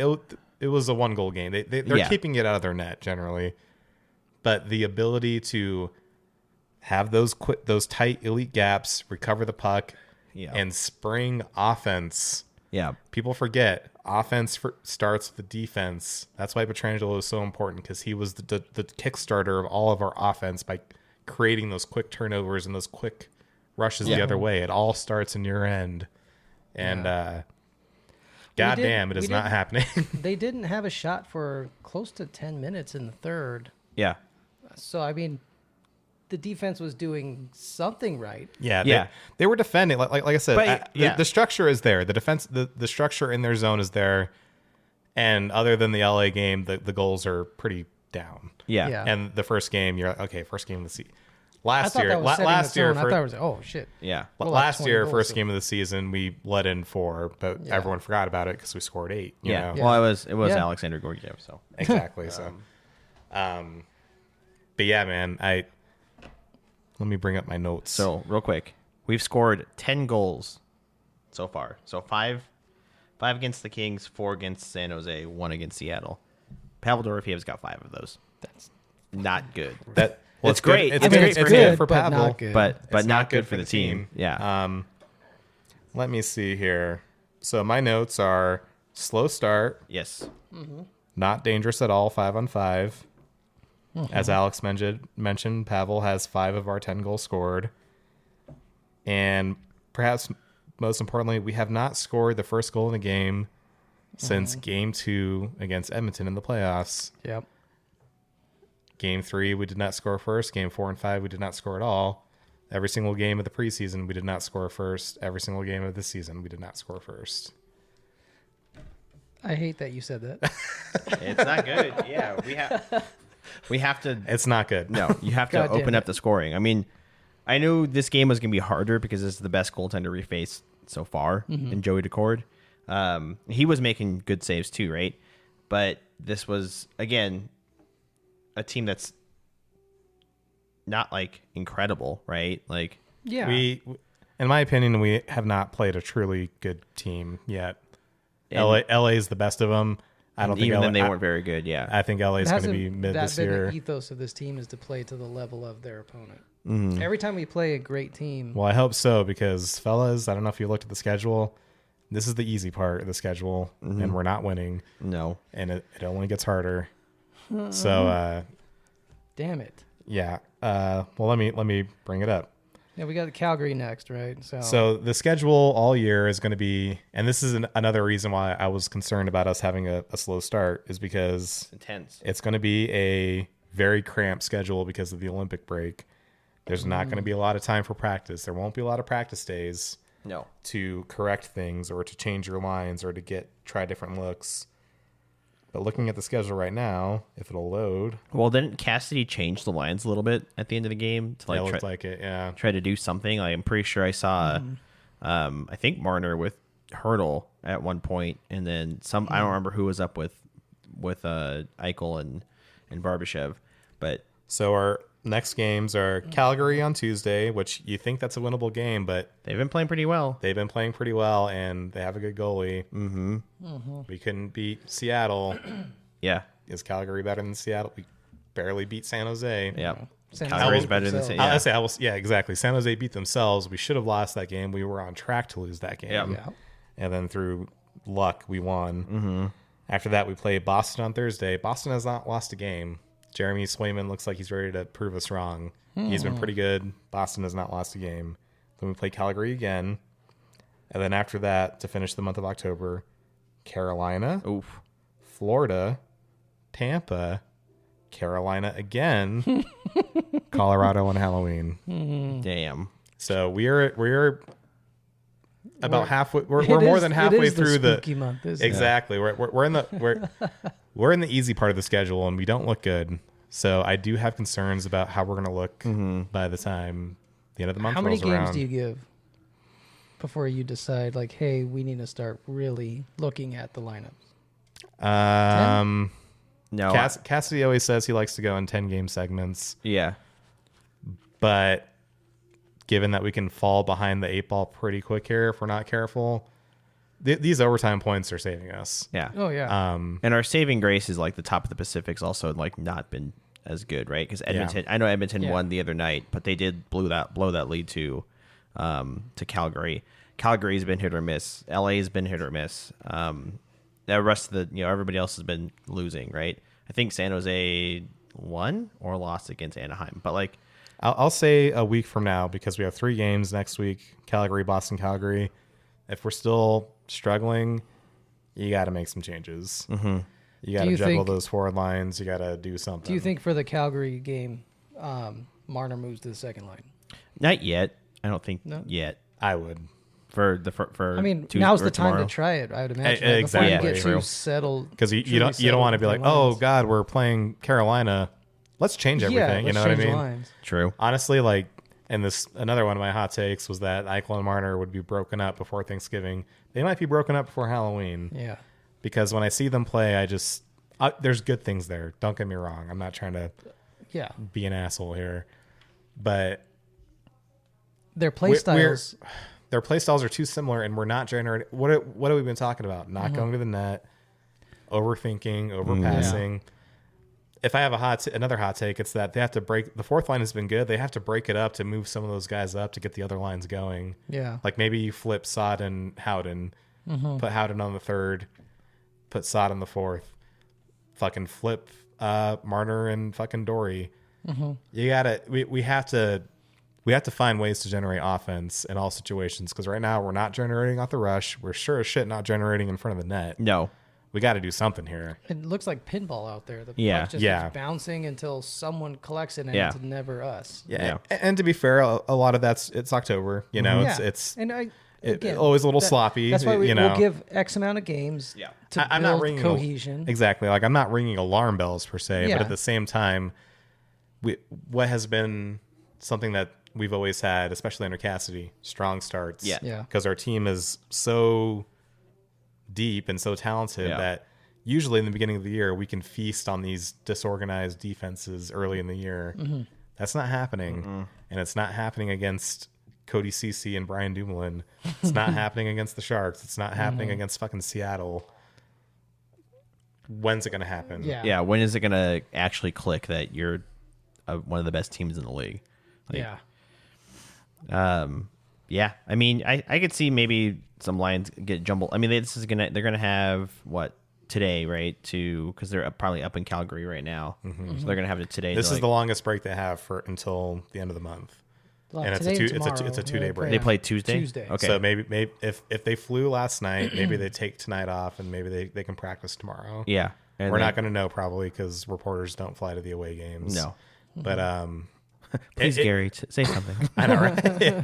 it was a 1-goal game. They're keeping it out of their net generally, but the ability to have those tight elite gaps, recover the puck, and spring offense. Yeah, people forget offense starts with the defense. That's why Pietrangelo is so important, because he was the kickstarter of all of our offense by creating those quick turnovers and those quick rushes the other way. It all starts in your end, and goddamn, it is not happening. They didn't have a shot for close to 10 minutes in the third. Yeah. So I mean, the defense was doing something right. Yeah. They were defending. Like I said, the structure is there. The defense, the structure in their zone is there. And other than the LA game, the goals are pretty down. Yeah. And the first game, you're like, okay, first game of the season. Last year, I thought it was, oh shit. Yeah. Last year, first game of the season, we let in 4, but everyone forgot about it because we scored 8. You know? Well, it was Alexander Gorgiev. So exactly. So, but yeah, man, let me bring up my notes. So real quick, we've scored 10 goals so far. So 5 against the Kings, 4 against San Jose, 1 against Seattle. Pavel Dorofeyev's got 5 of those. That's not good. It's great. It's good for but Pavel, not good. but not good for the team. Yeah. Let me see here. So my notes are slow start. Yes. Not dangerous at all. 5-on-5. As Alex mentioned, Pavel has 5 of our 10 goals scored. And perhaps most importantly, we have not scored the first goal in the game since Game 2 against Edmonton in the playoffs. Yep. Game 3, we did not score first. Game 4 and 5, we did not score at all. Every single game of the preseason, we did not score first. Every single game of this season, we did not score first. I hate that you said that. It's not good. Yeah, we have to. It's not good. No, you have to open up the scoring. I mean, I knew this game was going to be harder because this is the best goaltender we faced so far in Joey Decord. He was making good saves too, right? But this was, again, a team that's not like incredible, right? Like, yeah. We, in my opinion, we have not played a truly good team yet. LA is the best of them. I don't think even LA, then they weren't very good. Yeah, I think LA is going to be mid this year. The ethos of this team is to play to the level of their opponent. Every time we play a great team. Well, I hope so, because fellas, I don't know if you looked at the schedule. This is the easy part of the schedule, and we're not winning. No, and it only gets harder. So, damn it. Yeah. Well, let me bring it up. Yeah, we got Calgary next, right? So the schedule all year is going to be, and this is another reason why I was concerned about us having a slow start, is because it's intense. It's going to be a very cramped schedule because of the Olympic break. There's not going to be a lot of time for practice. There won't be a lot of practice days. No. To correct things or to change your lines or to try different looks. But looking at the schedule right now, if it'll load. Well, didn't Cassidy change the lines a little bit at the end of the game to like looked like it, yeah. Try to do something? Like, I'm pretty sure I saw, I think Marner with Hurdle at one point, and then some. I don't remember who was up with Eichel and Barbashev, but so our next games are Calgary on Tuesday, which you think that's a winnable game, but they've been playing pretty well. They've been playing pretty well, and they have a good goalie. We couldn't beat Seattle. Yeah. Is Calgary better than Seattle? We barely beat San Jose. Yeah. Calgary's better than Seattle. Yeah, exactly. San Jose beat themselves. We should have lost that game. We were on track to lose that game. Yeah. And then through luck, we won. After that, we played Boston on Thursday. Boston has not lost a game. Jeremy Swayman looks like he's ready to prove us wrong. He's been pretty good. Boston has not lost a game. Then we play Calgary again. And then after that, to finish the month of October, Carolina, Florida, Tampa, Carolina again, Colorado on Halloween. Damn. So we're about halfway. We're more than halfway through the spooky month. Exactly. We're in the we're in the easy part of the schedule, and we don't look good. So I do have concerns about how we're going to look by the time the end of the month rolls around. How many games do you give before you decide, like, hey, we need to start really looking at the lineups? 10? No. Cassidy always says he likes to go in 10-game segments. Yeah. But given that we can fall behind the 8 ball pretty quick here if we're not careful, these overtime points are saving us. Yeah. Oh yeah. And our saving grace is like the top of the Pacific's also like not been as good, right? Because Edmonton, I know Edmonton won the other night, but they did blow that lead to Calgary. Calgary's been hit or miss. LA's been hit or miss. The rest of the everybody else has been losing, right? I think San Jose won or lost against Anaheim, but like I'll say a week from now, because we have 3 games next week: Calgary, Boston, Calgary. If we're still struggling, you got to make some changes. Mm-hmm. You got to juggle those forward lines. You got to do something. Do you think for the Calgary game, Marner moves to the second line? not yet. I don't think yet. I would. For I mean, now's the time to try it. I would imagine exactly. Before you get too settled, because you don't want to be like, oh God, we're playing Carolina. Let's change everything. You know what I mean? Lines. True. Honestly, like, and this another one of my hot takes was that Eichel and Marner would be broken up before Thanksgiving. They might be broken up before Halloween. Yeah. Because when I see them play, there's good things there. Don't get me wrong. I'm not trying to be an asshole here, but their play styles. Their play styles are too similar, and we're not generating. What have we been talking about? Not going to the net, overthinking, overpassing. Yeah. If I have another hot take, it's that they have to break. The fourth line has been good. They have to break it up to move some of those guys up to get the other lines going. Yeah, like maybe you flip Sod and Howden, put Howden on the third, put Sod on the fourth, fucking flip Marner and fucking Dory. You gotta. We have to find ways to generate offense in all situations, because right now we're not generating off the rush. We're sure as shit not generating in front of the net. No. We got to do something here. It looks like pinball out there. The puck just keeps bouncing until someone collects it, and it's never us. Yeah. And to be fair, a lot of it's October. You know, it's always a little sloppy. That's why we'll give X amount of games to I'm build not ringing cohesion. Exactly. Like, I'm not ringing alarm bells per se, but at the same time, what has been something that we've always had, especially under Cassidy, strong starts. Yeah. Because our team is so deep and so talented that usually in the beginning of the year we can feast on these disorganized defenses early in the year. That's not happening. And it's not happening against Cody Ceci and Brian Dumoulin. It's not happening against the Sharks. It's not happening against fucking Seattle. When's it going to happen? Yeah. When is it going to actually click that you're one of the best teams in the league? Yeah. I mean, I could see maybe some lines get jumbled. I mean, they're gonna have what today, right? Because they're probably up in Calgary right now, so they're gonna have it today. This is the longest break they have until the end of the month, and it's a 2-day break. They play Tuesday. Okay. So maybe if they flew last night, maybe they take tonight off, and maybe they can practice tomorrow. Yeah, and we're not gonna know probably because reporters don't fly to the away games. No, but please, Gary, say something. I know, right? Yeah.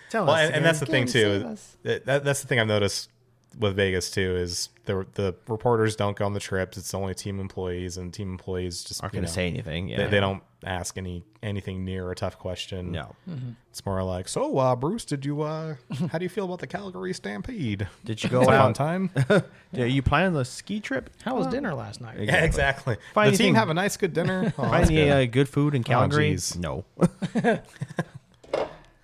Tell us. And that's the thing too. That's the thing I've noticed with Vegas too, is the reporters don't go on the trips. It's only team employees, and team employees just aren't going to say anything. Yeah. They don't ask anything near a tough question. No. It's more like, so Bruce, did you how do you feel about the Calgary Stampede? Did you go out on time? Are you planning the ski trip? How was dinner last night? Yeah, exactly. The team have a nice good dinner. Find any good food in Calgary? No.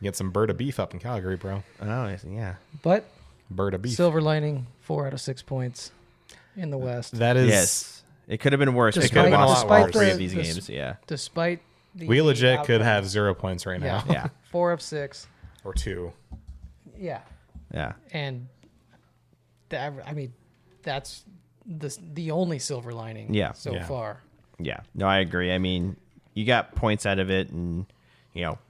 Get some bird of beef up in Calgary, bro. Oh, yeah. But bird of beef. Silver lining, 4 out of 6 points in the West. That is... Yes. It could have been worse. It could have been a lot worse. 3 of these games, yeah. Despite the we legit could have 0 points right now. Yeah. 4 of 6. Or 2. Yeah. Yeah. And, that's the only silver lining so far. Yeah. No, I agree. I mean, you got points out of it, and,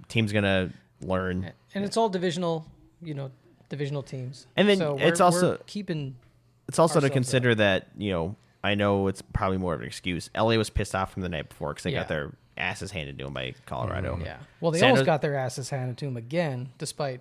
team's going to learn. And it's all divisional teams. And then so it's we're keeping. It's also to consider that, I know it's probably more of an excuse. LA was pissed off from the night before because they got their asses handed to them by Colorado. Yeah. Well, they almost got their asses handed to them again, despite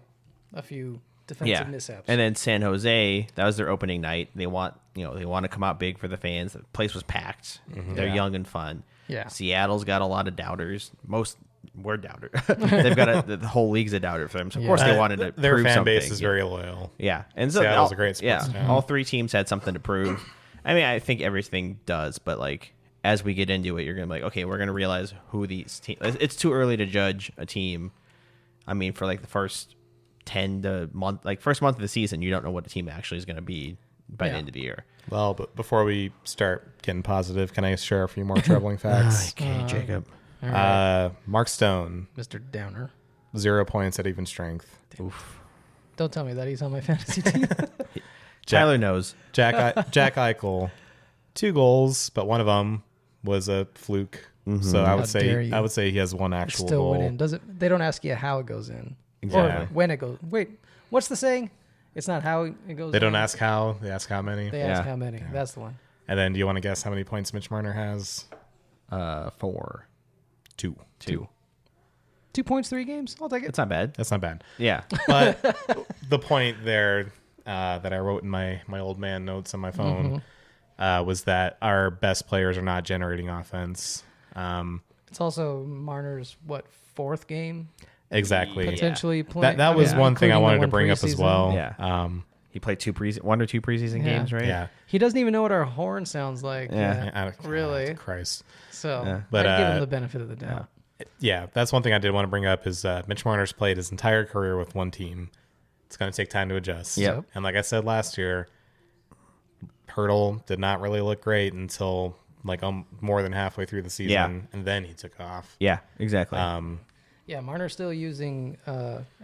a few defensive mishaps. And then San Jose, that was their opening night. They want to come out big for the fans. The place was packed. They're young and fun. Yeah. Seattle's got a lot of doubters. Most were doubters. They've got the whole league's a doubter for them. So of course they wanted to their prove fan something. base is very loyal. Yeah. And so Seattle's a great sports town. all 3 teams had something to prove. I mean, I think everything does, but like as we get into it, you're gonna be like, okay, we're gonna realize who these teams. It's too early to judge a team. I mean, for like the first first month of the season, you don't know what the team actually is going to be by the end of the year. Well, but before we start getting positive, can I share a few more troubling facts? Okay, Jacob. All right. Mark Stone, Mr. Downer. 0 points at even strength. Oof. Don't tell me that he's on my fantasy team. Tyler knows. Jack Eichel, 2 goals, but one of them was a fluke. So I How would dare you. say he has one actual Still goal. went in. They don't ask you how it goes in. Exactly. Or when it goes. Wait, what's the saying? It's not how it goes They don't in. ask how, they ask how many. They ask Yeah. how many. That's the one. And then do you want to guess how many points Mitch Marner has? 4. 2. 2 points, 3 games. I'll take it. It's not bad. That's not bad. Yeah. But the point there that I wrote in my old man notes on my phone was that our best players are not generating offense. It's also Marner's, 4th game? Exactly. Potentially playing. That was one thing I including the wanted to one bring up as preseason. well. Yeah. He played 1 or 2 preseason Yeah. games, right? Yeah. He doesn't even know what our horn sounds like. Yeah. yet. Really? Christ. So Yeah. But, I'd give him the benefit of the doubt. Yeah, that's one thing I did want to bring up is Mitch Marner's played his entire career with one team. It's going to take time to adjust. Yep. And like I said last year, Hurdle did not really look great until more than halfway through the season, Yeah. and then he took off. Yeah, exactly. Yeah, Marner's still using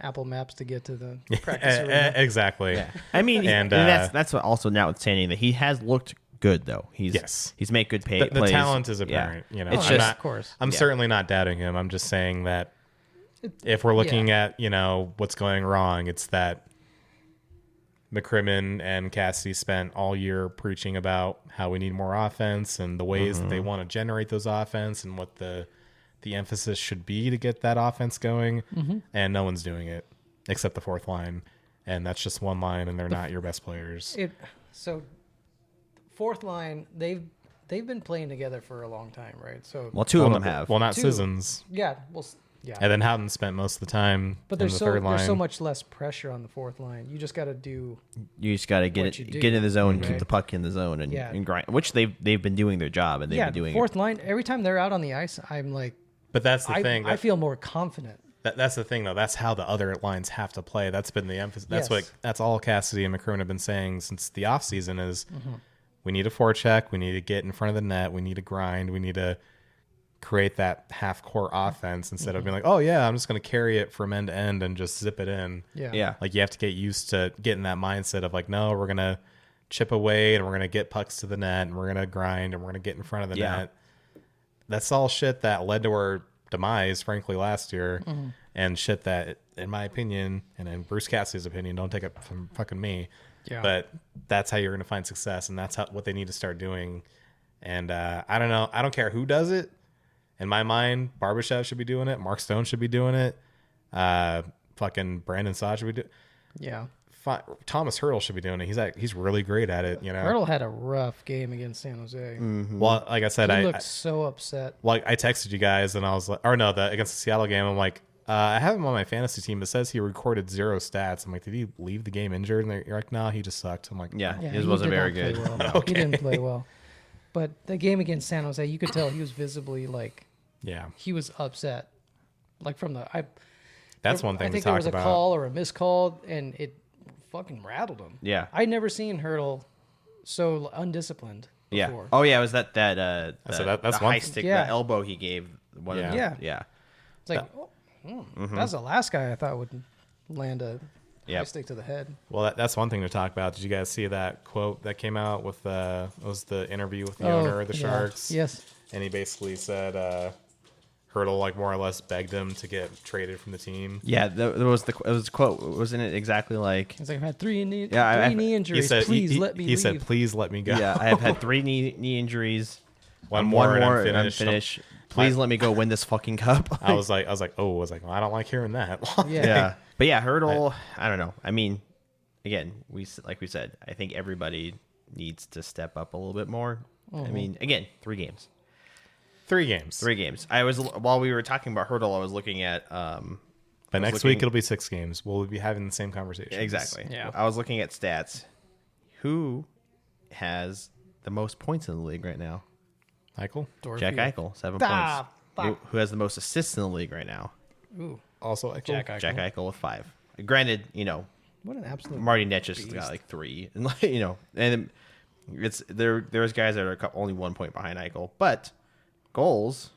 Apple Maps to get to the practice arena. Exactly. I mean, and, and that's what also notwithstanding that he has looked good though. Yes. He's made good The plays. talent is apparent. Yeah. You know, It's I'm just- of course. I'm Yeah. certainly not doubting him. I'm just saying that if we're looking at what's going wrong, it's that McCrimmon and Cassidy spent all year preaching about how we need more offense and the ways that they want to generate those offense and what the emphasis should be to get that offense going, and no one's doing it except the 4th line, and that's just one line, and they're not your best players. So 4th line, they've been playing together for a long time, right? So Well, 2 of them have. Well, not Two. Sissons, yeah, yeah. and then Houghton spent most of the time But in there's the 3rd line. there's so much less pressure on the 4th line. You just got to do. You just got to what you do, get in the zone, keep right? the puck in the zone, and, Yeah. and grind. Which they've been doing their job, and they've been doing 4th line. Every time they're out on the ice, I'm like, But that's the thing. I feel more confident. That's the thing, though. That's how the other lines have to play. That's been the emphasis. That's all Cassidy and McCrimmon have been saying since the offseason is we need a forecheck. We need to get in front of the net. We need to grind. We need to create that half-court offense instead of being like, oh, yeah, I'm just going to carry it from end to end and just zip it in. Yeah. Yeah. Like, you have to get used to getting that mindset of like, no, we're going to chip away and we're going to get pucks to the net and we're going to grind and we're going to get in front of the net. That's all shit that led to our demise, frankly, last year, and shit that, in my opinion, and in Bruce Cassidy's opinion, don't take it from fucking me, but that's how you're going to find success, and that's what they need to start doing. And I don't know. I don't care who does it. In my mind, Barbashev should be doing it. Mark Stone should be doing it. Fucking Brandon Saw should be doing it. Yeah. Thomas Hurdle should be doing it. He's really great at it. You know, Hurdle had a rough game against San Jose. Well, like I said, He looked so upset. Like I texted you guys and I was like, or no, against the Seattle game, I'm like, I have him on my fantasy team. It says he recorded 0 stats. I'm like, did he leave the game injured? And you're like, no, he just sucked. I'm like, Yeah, oh. his he wasn't did very not play good. well. He didn't play well. But the game against San Jose, you could tell he was visibly yeah. he was upset. Like from the That's one thing I think to there talk was a about. call or a missed call, and it fucking rattled him. Yeah. I'd never seen Hurdle so undisciplined Yeah. before. Oh yeah, it was that So that's the one high thing. stick, Yeah. the elbow he gave. Yeah. Yeah. It's like, that's the last guy I thought would land a high Yep. stick to the head. Well, that's one thing to talk about. Did you guys see that quote that came out with it was the interview with the owner of the yeah. Sharks? Yes. And he basically said Hurdle more or less begged him to get traded from the team. Yeah, there was it was a quote. Wasn't it exactly like? It's like, I've had three knee He injuries. said, Please he, let me he leave. said, please let me go. Yeah, I have had 3 knee injuries. One I'm more and I'm and I'm finished. finished. Please let me go win this fucking cup. I was like, well, I don't like hearing that. Yeah. But yeah, Hurdle. I don't know. I mean, again, like we said, I think everybody needs to step up a little bit more. I mean, again, 3 games. 3 games. 3 games. I was while we were talking about Hurdle, I was looking at. But next week it'll be 6 games. We'll be having the same conversation. Exactly. Yeah. I was looking at stats. Who has the most points in the league right now? Michael? Jack Eichel, 7 Ah, points. fuck. Who has the most assists in the league right now? Ooh. Also Eichel? Jack Eichel. Jack Eichel with 5. granted, What an absolute. Marty Netch's got like 3, and and it's there's guys that are only 1 point behind Eichel, but goals.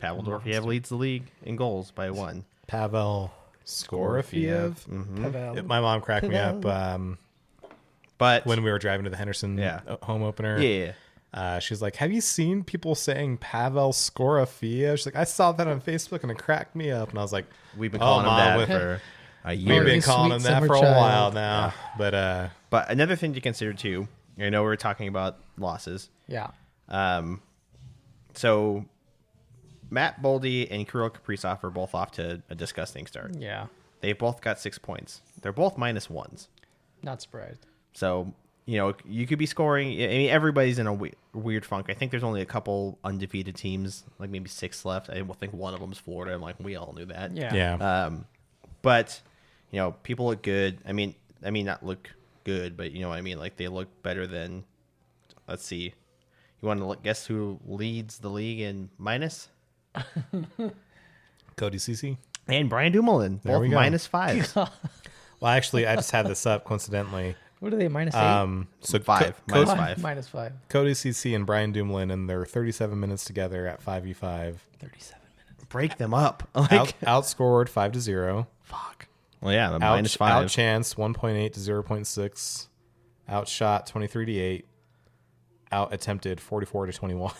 Pavel Dorofeyev leads the league in goals by 1. Pavel Dorofeyev. Pavel. My mom cracked me up But when we were driving to the Henderson home opener. yeah, She's like, have you seen people saying Pavel Dorofeyev? She's like, I saw that on Facebook and it cracked me up. And I was like, we've been calling him Mom, that for a year. we've been you calling him sweet that summer for a child. while now. But another thing to consider too, I know we're talking about losses. Yeah. So Matt Boldy and Kirill Kaprizov are both off to a disgusting start. Yeah. They both got 6 points. They're both -1s. Not surprised. So, you could be scoring. I mean, everybody's in a weird funk. I think there's only a couple undefeated teams, like maybe 6 left. I think one of them's Florida. I'm like, we all knew that. Yeah. But, people look good. I mean, not look good, but you know what I mean? Like, they look better than, let's see. You want to guess who leads the league in minus? Cody Cece. And Brian Dumoulin, There both we go. -5s. Well, actually, I just had this up coincidentally. What are they, -8? So 5, Cody, -5. -5. Cody Cece and Brian Dumoulin in their 37 minutes together at 5v5. 37 minutes. Break them up. Like, Outscored 5-0. fuck. Well, yeah, the Out -5. chance 1.8 to 0.6. Outshot 23-8. Out attempted 44 to 21.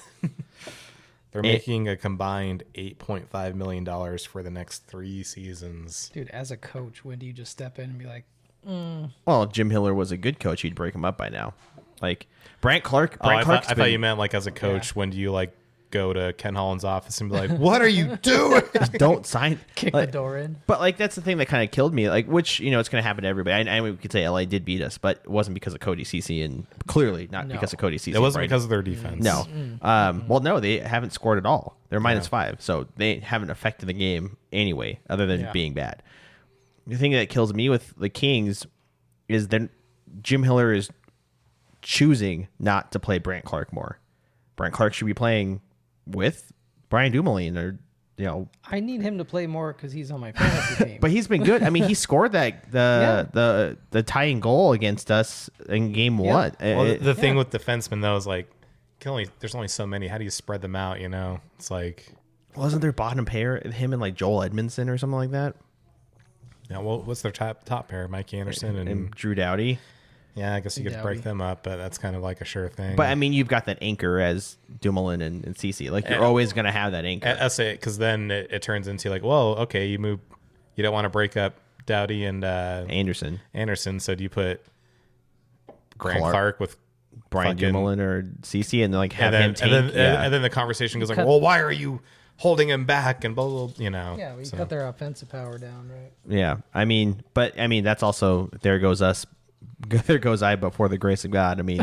They're making a combined $8.5 million for the next 3 seasons. Dude, as a coach, when do you just step in and be like, Well, if Jim Hiller was a good coach, he'd break him up by now. Like Brant Clark. I thought you meant like as a coach, when do you like go to Ken Holland's office and be like, "What are you doing?" don't sign. kick like, the door in? But like that's the thing that kind of killed me. Like, which it's going to happen to everybody. I mean, we could say LA did beat us, but it wasn't because of Cody Cece, and clearly not No. because of Cody Cece. It wasn't right? because of their defense. No. Well, no, they haven't scored at all. They're -5, so they haven't affected the game anyway, other than being bad. The thing that kills me with the Kings is that Jim Hiller is choosing not to play Brant Clark more. Brant Clark should be playing with Brian Dumoulin, or I need him to play more because he's on my fantasy team. but he's been good. I mean, he scored the tying goal against us in game 1. Well, the thing with defensemen though is like, there's only so many. How do you spread them out? It's like, wasn't there bottom pair him and like Joel Edmondson or something like that? yeah. Well, what's their top pair? Mike Anderson and Drew Doughty. yeah. I guess you could Doughty. break them up, but that's kind of like a sure thing. But I mean, you've got that anchor as Dumoulin and Cece. Like you're always going to have that anchor. I say it because then it turns into like, well, okay, you don't want to break up Doughty and Anderson, so do you put Grant Clark with Brian fucking- Dumoulin or Cece, and like have and him then, tank? and then the conversation goes like, well, why are you holding him back and blah, blah, blah, yeah, we so. cut their offensive power down, right? Yeah, I mean, that's also there goes us, there goes I before the grace of God. I mean,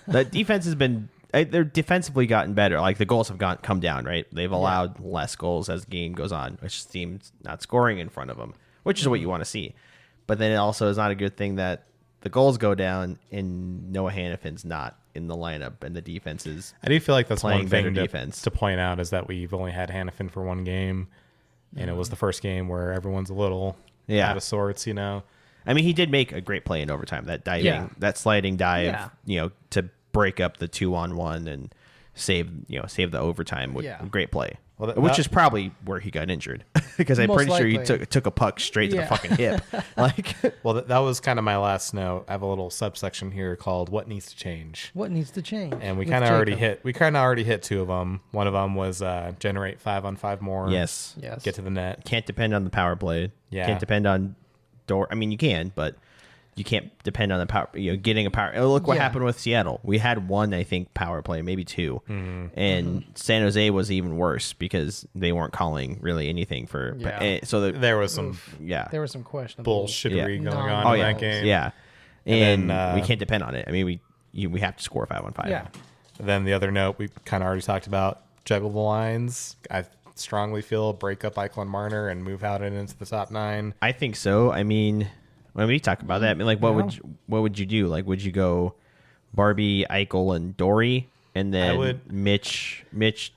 the defense has been they're defensively gotten better. Like the goals have come down, right? They've allowed less goals as the game goes on, which seems not scoring in front of them, which is what you want to see. But then it also is not a good thing that the goals go down and Noah Hannafin's not in the lineup, and the defense is. I do feel like that's playing one thing better defense. to point out is that we've only had Hannafin for one game, and it was the first game where everyone's a little out of sorts, I mean, he did make a great play in overtime. That diving, that sliding dive, to break up the 2-on-1 and save the overtime. Great play. Well, which is probably where he got injured, because I'm Most pretty sure he likely. took a puck straight to the fucking hip. Like, well, that was kind of my last note. I have a little subsection here called "What Needs to Change," What needs to change? and we with kind of Jacob? already hit 2 of them. One of them was generate 5-on-5 more. yes, Get to the net. can't depend on the power play. Yeah. Can't depend on Dory. I mean, you can, but you can't depend on the power. Getting a power. Oh, look what happened with Seattle. We had one, I think, power play, maybe 2, and San Jose was even worse because they weren't calling really anything for. Yeah. So There was some There was some questionable bullshittery Yeah. going No. on Oh in yeah, that game. yeah, And and then, we can't depend on it. I mean, we have to score 5-on-5. Yeah. Then the other note we kind of already talked about, juggle the lines. I strongly feel break up Eichel and Marner and move Howden into the top 9. I think so. I mean, when we talk about that, I mean, like, what would you do? Like, would you go Barbie, Eichel, and Dory, and then Mitch,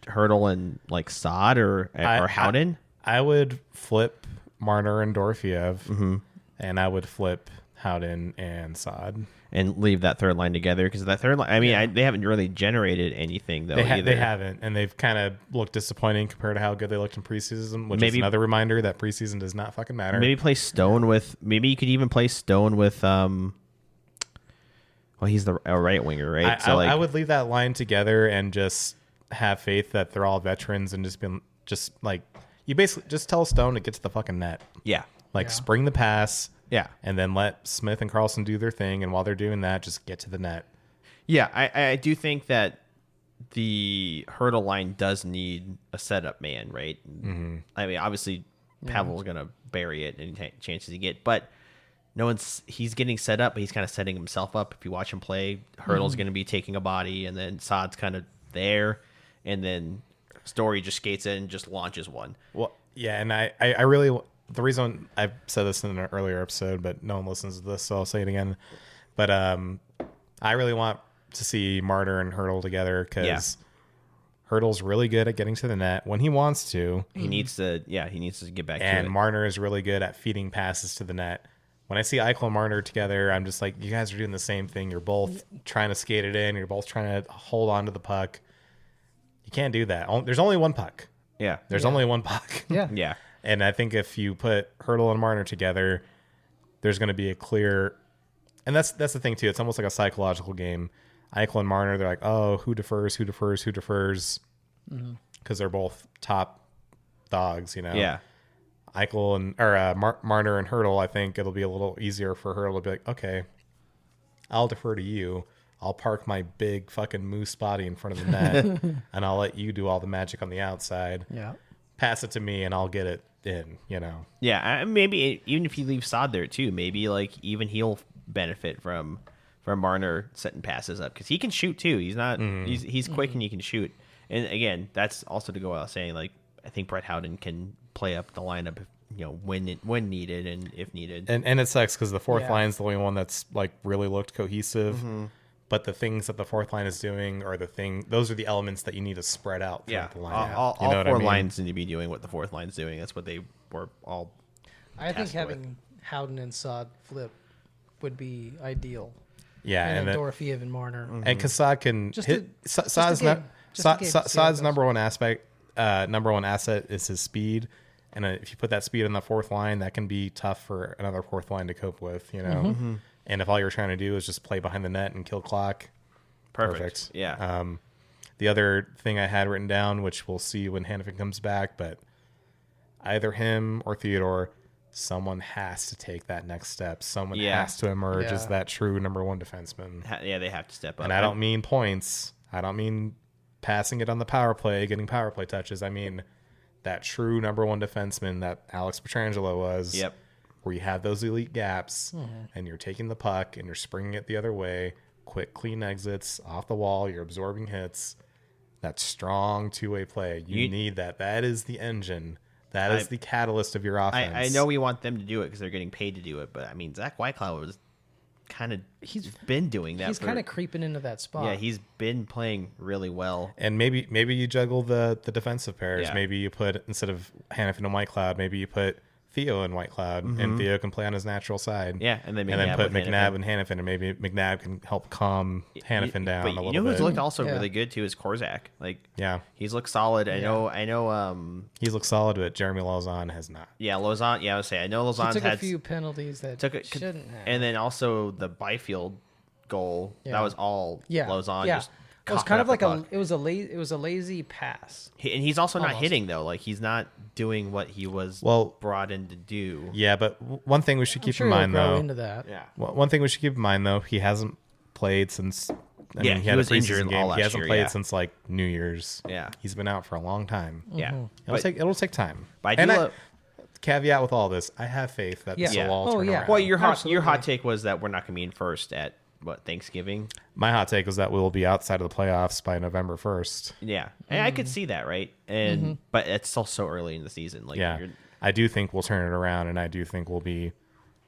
Hurdle, and like Sod or Howden? I would flip Marner and Dorofeyev. and I would flip Howden and Saad. And leave that third line together, because that third line, I mean, they haven't really generated anything, though, either. They haven't, and they've kind of looked disappointing compared to how good they looked in preseason, which is another reminder that preseason does not fucking matter. Maybe you could even play Stone with, well, he's a right winger, right? I would leave that line together and just have faith that they're all veterans and you basically just tell Stone to get to the fucking net. Yeah. Spring the pass. Yeah. And then let Smith and Carlson do their thing. And while they're doing that, just get to the net. Yeah. I do think that the Hurdle line does need a setup man, right? Mm-hmm. I mean, obviously, Pavel's going to bury it any chances he get. But he's getting set up, but he's kind of setting himself up. If you watch him play, Hurdle's going to be taking a body, and then Saad's kind of there. And then Dory just skates in and just launches one. Well, yeah. And I really... The reason I've said this in an earlier episode, but no one listens to this, so I'll say it again. But I really want to see Marner and Hurdle together because Hurdle's really good at getting to the net when he wants to. He needs to get back to it. And Marner is really good at feeding passes to the net. When I see Eichel and Marner together, I'm just like, you guys are doing the same thing. You're both trying to skate it in. You're both trying to hold on to the puck. You can't do that. There's only one puck. Yeah. There's only one puck. Yeah. Yeah. And I think if you put Hurdle and Marner together, there's going to be a clear, and that's the thing too. It's almost like a psychological game. Eichel and Marner, they're like, oh, who defers, because they're both top dogs, you know. Yeah. Eichel and Marner and Hurdle, I think it'll be a little easier for Hurdle to be like, okay, I'll defer to you. I'll park my big fucking moose body in front of the net, and I'll let you do all the magic on the outside. Yeah. Pass it to me, and I'll get it in, you know. Yeah, maybe even if you leave Saad there too, maybe even he'll benefit from Marner setting passes up, because he can shoot too. He's not he's quick and he can shoot. And again, that's also to go without saying. Like, I think Brett Howden can play up the lineup, when needed and if needed. And it sucks because the fourth line's the only one that's like really looked cohesive. Mm-hmm. But the things that the fourth line is doing those are the elements that you need to spread out throughout the line. All four lines need to be doing what the fourth line's doing. That's what they were all. I think having Howden and Saad flip would be ideal. Yeah, and then Dorofeyev and Marner. And because Saad can Saad's number one asset is his speed. And if you put that speed on the fourth line, that can be tough for another fourth line to cope with, you know. Mm-hmm. And if all you're trying to do is just play behind the net and kill clock, perfect. Yeah. The other thing I had written down, which we'll see when Hanifin comes back, but either him or Theodore, someone has to take that next step. Someone has to emerge as that true number one defenseman. They have to step up. And I don't mean points. I don't mean passing it on the power play, getting power play touches. I mean that true number one defenseman that Alex Pietrangelo was. Yep. Where you have those elite gaps and you're taking the puck and you're springing it the other way, quick, clean exits off the wall, you're absorbing hits. That strong two-way play. You need that. That is the engine. That is the catalyst of your offense. I know we want them to do it because they're getting paid to do it, but I mean, Zach Whitecloud was he's been doing that. He's kind of creeping into that spot. Yeah, he's been playing really well. And maybe you juggle the defensive pairs. Yeah. Maybe you put, instead of Hanifin and Whitecloud, maybe you put Theo and Whitecloud, and Theo can play on his natural side. Yeah, and then put McNabb and Hanifin, and maybe McNabb can help calm Hanifin down a little bit. You know who's looked also really good too is Korzak. He's looked solid. I know. He's looked solid, but Jeremy Lauzon has not. Yeah, Lauzon. Yeah, I would say I know Lauzon's took a few penalties that shouldn't have. And then also the Byfield goal. Yeah. That was all Lauzon. Yeah. Just it was kind of like it was a lazy pass. And he's also not hitting though. Like, he's not doing what he was brought in to do. Yeah, but one thing we should keep in mind though. Into that. Yeah. One thing we should keep in mind though, he hasn't played since. I mean, he was injured all last year. He hasn't played since like New Year's. Yeah. He's been out for a long time. Yeah. It'll take time. But caveat with all this, I have faith that this will all turn around. Well, your hot take was that we're not going to be in first at Thanksgiving. My hot take was that we will be outside of the playoffs by November 1st. Yeah, and I could see that, right? And but it's still so early in the season. Like, I do think we'll turn it around, and I do think we'll be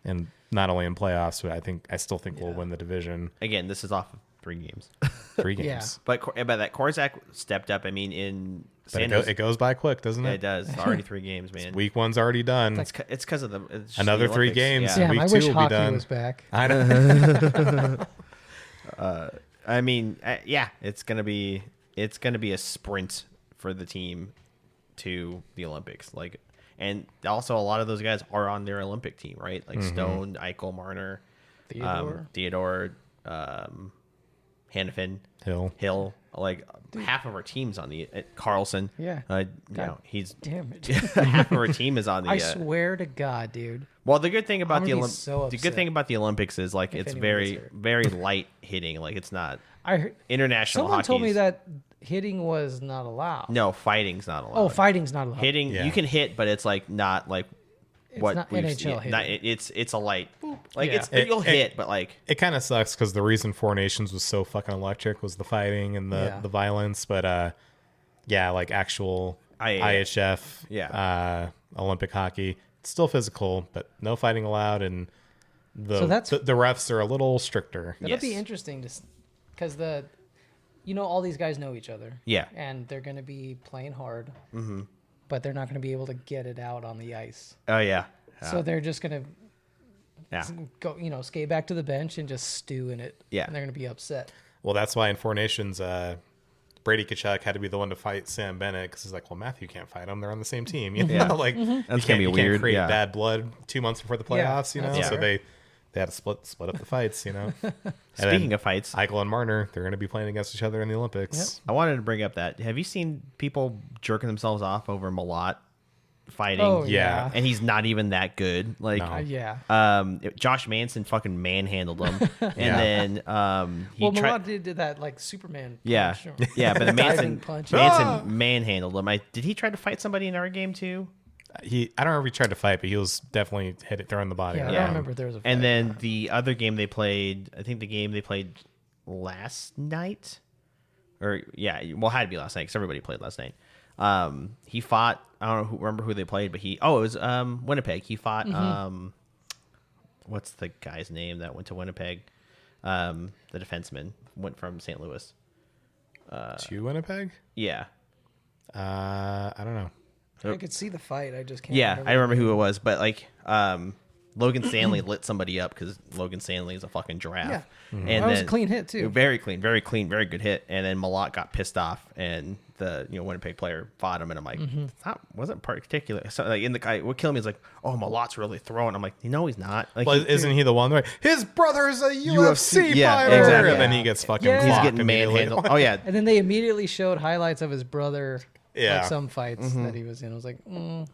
in not only in playoffs, but I still think we'll win the division. Again, this is off of 3 games. 3 games. Yeah. But that Korczak stepped up. I mean, in But San Jose, it goes by quick, doesn't yeah, it? it does. It's already 3 games, man. Week 1's already done. It's because of it's just Another the 3 Olympics. games. Yeah. Damn, Week I 2 wish will be hockey done. was back. I know. I mean, yeah, it's gonna be a sprint for the team to the Olympics. Like, and also a lot of those guys are on their Olympic team, right? Like Stone, Eichel, Marner, Theodore, Hannafin, Hill. Like half of our team's on the Carlson. Yeah. You know, he's Damn it. half of our team is on the. I swear to God, dude. Well, the good thing about I'm the gonna be so the good upset thing about the Olympics is like if it's anyone very gets hurt. very light hitting. Like it's not I heard international. someone told me hockey's- that hitting was not allowed. no fighting's not allowed. Oh, fighting's not allowed. hitting Yeah. you can hit, but it's like not like what not we've NHL seen. Not, hitting. it's a light boop. Like Yeah. you'll hit, but like It kind of sucks because the reason Four Nations was so fucking electric was the fighting and the violence. But yeah, like actual IHF, Olympic hockey, it's still physical, but no fighting allowed, and the So that's- the refs are a little stricter. That'll be interesting to, because all these guys know each other. Yeah. And they're going to be playing hard, but they're not going to be able to get it out on the ice. oh yeah. So they're just going to Yeah. go, skate back to the bench and just stew in it. Yeah. And they're going to be upset. Well, that's why in Four Nations, Brady Tkachuk had to be the one to fight Sam Bennett because he's like, well, Matthew can't fight him. They're on the same team. You know, Yeah. like That's gonna be you weird. Can't create Yeah. bad blood 2 months before the playoffs. You know, that's so fair. they had to split up the fights. You know. Speaking of fights, Eichel and Marner, they're going to be playing against each other in the Olympics. I wanted to bring up that. Have you seen people jerking themselves off over Malott fighting? Oh, Yeah. And he's not even that good. Like, No. Yeah. Josh Manson fucking manhandled him, and Yeah. then he Well, tried. Malott did that like Superman. Yeah, punch. yeah, but Diving punch. Manson manhandled him. Did he try to fight somebody in our game too? I don't know if he tried to fight, but he was definitely throwing the body Yeah, I around. don't remember if there was a fight. And then the other game they played, I think the game they played last night, or it had to be last night because everybody played last night. He fought. I don't remember who they played, but it was Winnipeg. He fought. What's the guy's name that went to Winnipeg? The defenseman went from St. Louis. To Winnipeg? Yeah. I don't know. I could see the fight. I just can't. Yeah, I remember who it was, but like Logan Stanley lit somebody up because Logan Stanley is a fucking giraffe. Yeah. And That was a then- clean hit, too. Very clean, very good hit. And then Malott got pissed off, and the Winnipeg player fought him, and I'm like, that wasn't particular. So like in the guy, what killed me is like, oh, Malott's really throwing. I'm like, no, he's not. Like, Well, isn't he the one where his brother's a UFC yeah, fighter? exactly. And then he gets fucking Yeah. he's clocked getting immediately. manhandled. Oh yeah, And then they immediately showed highlights of his brother. Yeah. Like some fights that he was in. I was like,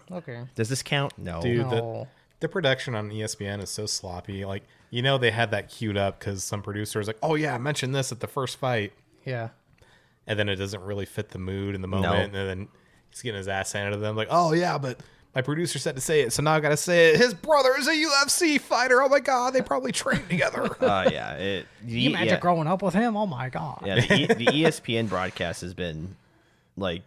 okay. does this count? No. Dude, No. the production on ESPN is so sloppy. Like, they had that queued up because some producer was like, oh, yeah, mention this at the first fight. Yeah. And then it doesn't really fit the mood in the moment. And then he's getting his ass handed to them. Like, oh, yeah, but my producer said to say it. So now I got to say it. His brother is a UFC fighter. Oh, my God. They probably trained together. Yeah. You imagine growing up with him? Oh my God. Yeah, the ESPN broadcast has been like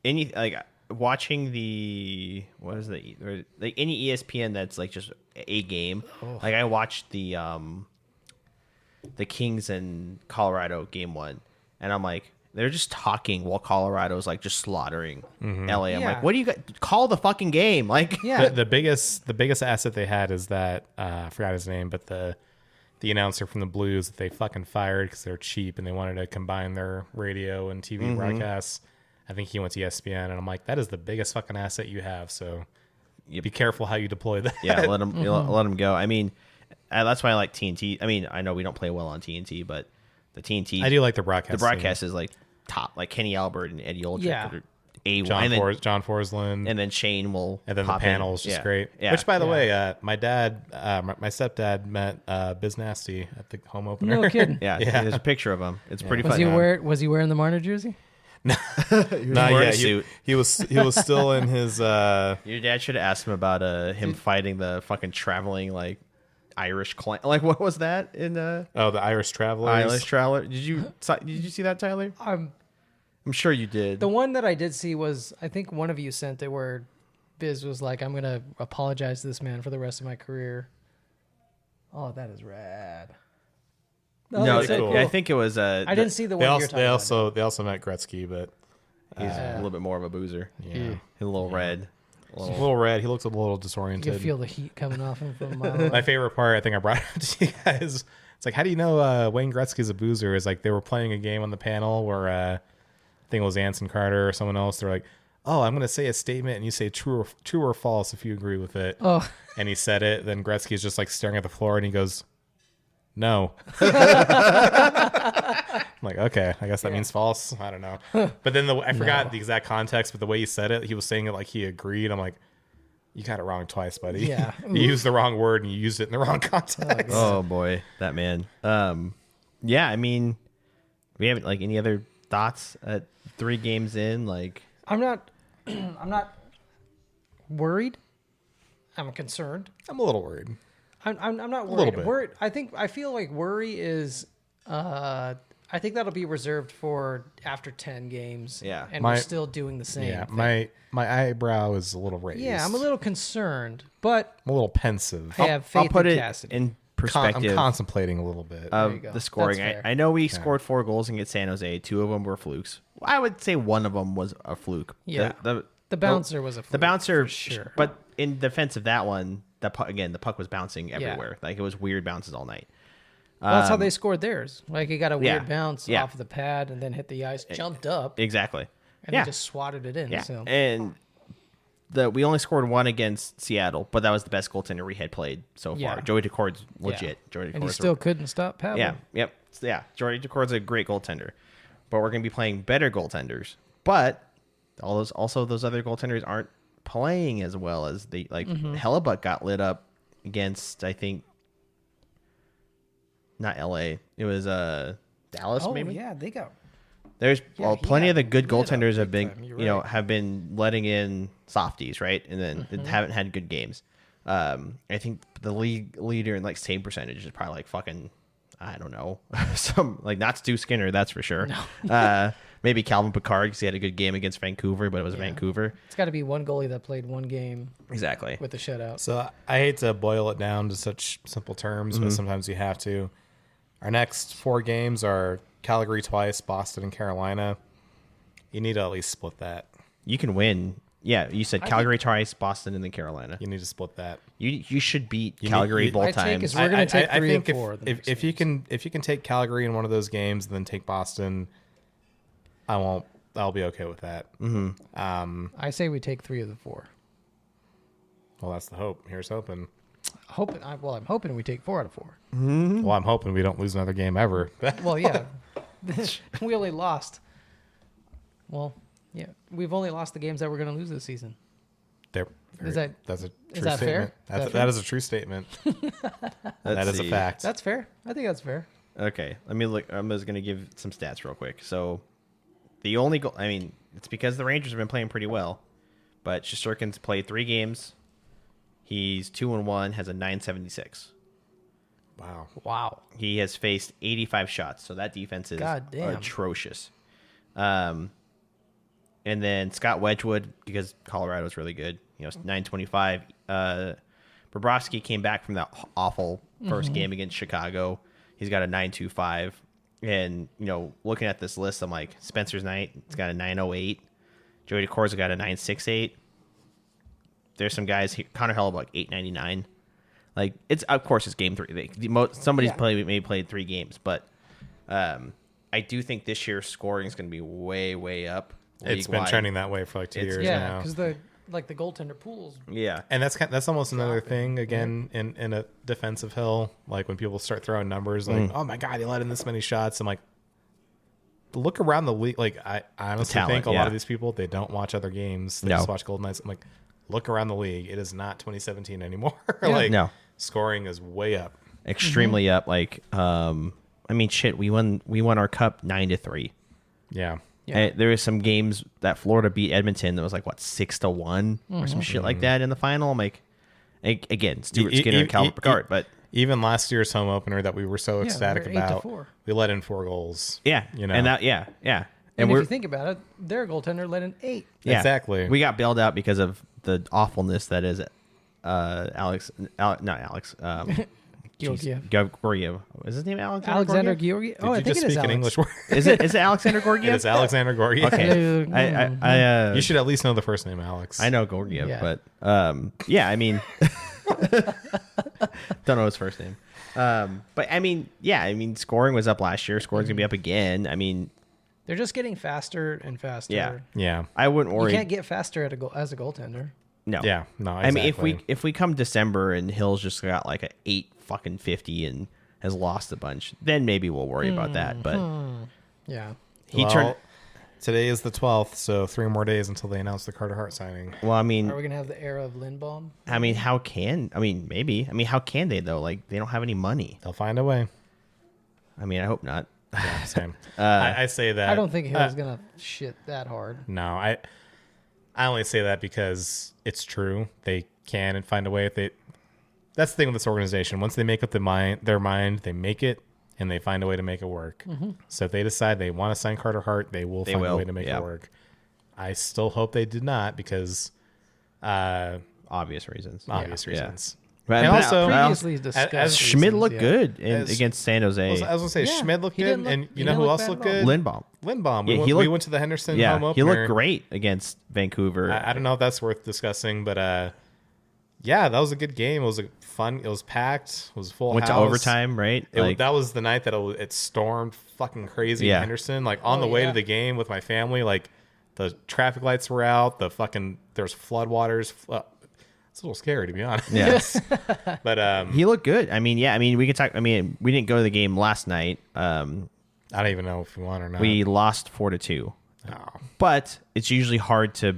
watching any ESPN that's like just a game. Like I watched the Kings and Colorado game 1, and I'm like, they're just talking while Colorado's like just slaughtering LA. I'm Yeah. like, what do you got? Call the fucking game. Like, Yeah. The biggest asset they had is that I forgot his name, but the announcer from the Blues that they fucking fired because they're cheap and they wanted to combine their radio and TV broadcasts. I think he went to ESPN, and I'm like, that is the biggest fucking asset you have. So be careful how you deploy that. yeah, let them go. I mean, that's why I like TNT. I mean, I know we don't play well on TNT, but the TNT, I do like the broadcast. the broadcast is like top, like Kenny Albert and Eddie Olczyk. Yeah. are A1. John Forsland, And then Shane will and then the pop in. panel is just Yeah. great. Yeah. Which, by the way, my dad, my stepdad met Biz Nasty at the home opener. No kidding. Yeah, Yeah. there's a picture of him. It's pretty Was funny. was he wearing the Marner jersey? Not wearing a yet. suit. He was still in his. Your dad should have asked him about him fighting the fucking traveling like Irish clan. Like what was that in the Irish Travelers. Irish Traveler? Did you see that, Tyler? I'm sure you did. The one that I did see was, I think one of you sent it where Biz was like, I'm going to apologize to this man for the rest of my career. Oh, that is rad. No, that's so cool. I think it was. I didn't see the one you're talking about. They also met Gretzky, but He's a little bit more of a boozer. yeah, He's a little red. he's a little red. He looks a little You disoriented. can feel the heat coming off him from a mile away. My favorite part, I think I brought it up to you guys. It's like, how do you know Wayne Gretzky's a boozer? Is like they were playing a game on the panel where I think it was Anson Carter or someone else. They're like, "Oh, I'm going to say a statement, and you say true or false if you agree with it." Oh, And he said it. Then Gretzky's just like staring at the floor, and he goes, "No." I'm like, okay, I guess that means false. I don't know. But then I forgot the exact context, but the way he said it, he was saying it like he agreed. I'm like, you got it wrong twice, buddy. Yeah. You used the wrong word and you used it in the wrong context. Oh boy, that man. Yeah, I mean, we haven't like any other thoughts at 3 games in. Like, I'm not worried. I'm concerned. I'm a little worried. I'm not little worried. bit. Worried. I feel like worry is. I think that'll be reserved for after 10 games. Yeah. and we're still doing the same. Yeah, thing. my eyebrow is a little raised. Yeah, I'm a little concerned, but I'm a little pensive. I have faith I'll put in it Cassidy. in perspective I'm contemplating a little bit. you of go. the scoring. That's fair. I know we scored 4 goals against San Jose. 2 of them were flukes. I would say one of them was a fluke. Yeah. The bouncer was a fluke, the bouncer, for sure. But in defense of that one, the puck was bouncing everywhere. Like it was weird bounces all night. Well, that's how they scored theirs. Like it got a weird yeah. bounce Yeah. off the pad and then hit the ice, jumped up, Exactly. and yeah. then just swatted it in. Yeah. So. And we only scored 1 against Seattle, but that was the best goaltender we had played so far. Yeah. Joey Decord's Yeah. legit. Joey And he Decord's still couldn't stop Pavel. Yeah, yep, yeah. Joey Decord's a great goaltender, but we're going to be playing better goaltenders. But those other goaltenders aren't playing as well as they like. Hellebuck got lit up against, I think, not L.A. It was Dallas. Oh maybe. yeah, they got. There's Yeah, plenty he of the got good lit up goaltenders have big been, time. You're you know, right. have been letting in softies, right, and then haven't had good games. I think the league leader in like save percentage is probably like fucking, I don't know, some like not Stu Skinner, that's for sure. Maybe Calvin Pickard because he had a good game against Vancouver, but it was Vancouver. It's got to be one goalie that played one game Exactly. with a shutout. So I hate to boil it down to such simple terms, but sometimes you have to. Our next 4 games are Calgary twice, Boston and Carolina. You need to at least split that. You can win. Yeah, you said Calgary twice, Boston, and then Carolina. You need to split that. You should beat You Calgary need- both My take times. is we're going to take 3 and think 4. the next if you games. can take Calgary in one of those games and then take Boston, I'll be okay with that. I say we take 3 of the 4. Well, that's the hope. Here's hoping. I'm hoping we take 4 out of 4. Well, I'm hoping we don't lose another game ever. Well, yeah, we only lost. Well, yeah, we've only lost the games that we're going to lose this season. That's a true that fair? statement. That Is a true statement. That is a fact. That's fair. I think that's fair. Okay, let me look. I'm just going to give some stats real quick. So, the only goal, I mean, it's because the Rangers have been playing pretty well, but Shesterkin's played 3 games. He's 2-1, has a 976. Wow. He has faced 85 shots, so that defense is Goddamn. atrocious. And then Scott Wedgwood, because Colorado's really good, 925. Bobrovsky came back from that awful first game against Chicago. He's got a 925. And, looking at this list, I'm like, Spencer's Knight, it's got a 908. Joey Decor's got a 968. There's some guys here, Connor Hellebuck, 899. Like, of course it's game 3. Somebody's maybe played 3 games, but I do think this year's scoring is going to be way, way up. It's been trending that way for like 2 years Yeah, now. because the goaltender pools. Yeah. And that's almost another thing again in a defensive hill. Like when people start throwing numbers, like, oh my god, he let in this many shots. I'm like, look around the league. Like I honestly think a lot of these people, they don't watch other games. They just watch Golden Knights. I'm like, look around the league. It is not 2017 anymore. Like No. scoring is way up. Extremely up. Like, I mean, shit, we won our cup 9-3. Yeah. And there was some games that Florida beat Edmonton that was like, what, 6-1 or some shit like that in the final. I'm like, again, Stuart Skinner and Calvin Pickard, but even last year's home opener that we were so ecstatic we were 8-4. about, we let in 4 goals. yeah, and that, yeah. And if you think about it, their goaltender let in 8. Yeah. Exactly. We got bailed out because of the awfulness that is Georgiev. Georgiev. Is his name Alexander Georgiev? Oh, I Did you think just it is speak an Alex. English word? Is it Alexander Georgiev? It is Alexander Gorgiev. Okay. I You should at least know the first name, Alex. I know Georgiev, Yeah. but yeah, I mean, don't know his first name. But I mean, yeah, I mean, scoring was up last year. Scoring's gonna be up again. I mean, They're just getting faster and faster. Yeah. Yeah. I wouldn't You worry. can't get faster as a goaltender. No. Yeah. No. I mean, Exactly. if we come December and Hill's just got like a 850 and has lost a bunch, then maybe we'll worry about that. But Yeah. he turned. Today is the 12th, so 3 more days until they announce the Carter Hart signing. Well, I mean, Are we gonna have the era of Lindbaum? maybe? How can they though? Like, they don't have any money. They'll find a way. I mean, I hope not. Yeah, same. I say that. I don't think Hill's gonna shit that hard. No, I only say that because it's true. They can and find a way. If they, that's the thing with this organization. Once they make up their mind, they make it, and they find a way to make it work. So if they decide they want to sign Carter Hart, they will find a way to make it work. I still hope they did not because Obvious reasons. reasons. But, And also, Previously discussed. as Schmidt reasons, looked yeah. good As- against San Jose. I was gonna say Yeah, Schmidt looked he good, didn't look- and he you know didn't who look else bad looked at all. good? Lindbaum. Lindbaum. Yeah, We went to the Henderson home Yeah, opener. he looked great against Vancouver. I don't know if that's worth discussing, but yeah, that was a good game. It was fun. It was packed. It was full. Went house. to overtime, right? That was the night that it stormed fucking crazy Yeah. in Henderson. Like on the way yeah. to the game with my family, like the traffic lights were out. There's floodwaters. It's a little scary to be honest. Yes. But He looked good. I mean, yeah. I mean, we could talk. I mean, we didn't go to the game last night. I don't even know if you want or not. We lost 4-2. No. But it's usually hard to.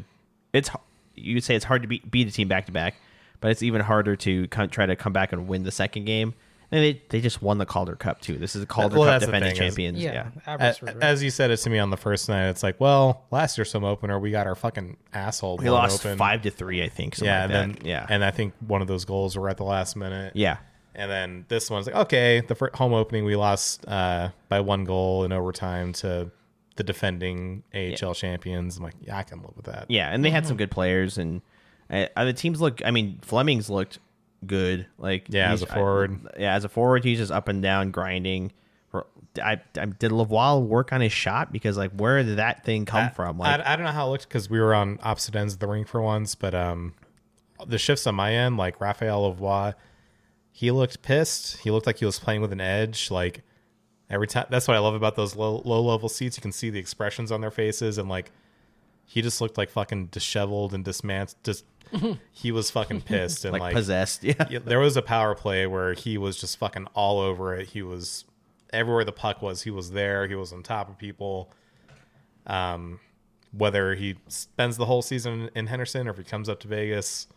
You would say it's hard to beat a team back to back, but it's even harder to try to come back and win the second game. And they just won the Calder Cup too. This is the Calder Cup that's the defending thing is- champions. Yeah. Yeah. As you said it to me on the first night, it's like, well, last year's some opener, we got our fucking asshole. We blown lost open. 5-3, I think. Yeah, Like and that. then and I think one of those goals were at the last minute. Yeah. And then this one's like, okay, the home opening we lost by 1 goal in overtime to the defending AHL champions. I'm like, yeah, I can live with that. Yeah, and they had some good players, and the teams look. I mean, Fleming's looked good. Like, Yeah, as a forward. as a forward, he's just up and down grinding. I did Lavoie work on his shot because like, where did that thing come from? Like, I don't know how it looked because we were on opposite ends of the ring for once, but the shifts on my end, like Raphael Lavoie, he looked pissed. He looked like he was playing with an edge. Like every time, that's what I love about those low level seats. You can see the expressions on their faces, and like he just looked like fucking disheveled and dismantled. Just he was fucking pissed and like possessed. Yeah. there was a power play where he was just fucking all over it. He was everywhere the puck was. He was there. He was on top of people. Whether he spends the whole season in Henderson or if he comes up to Vegas,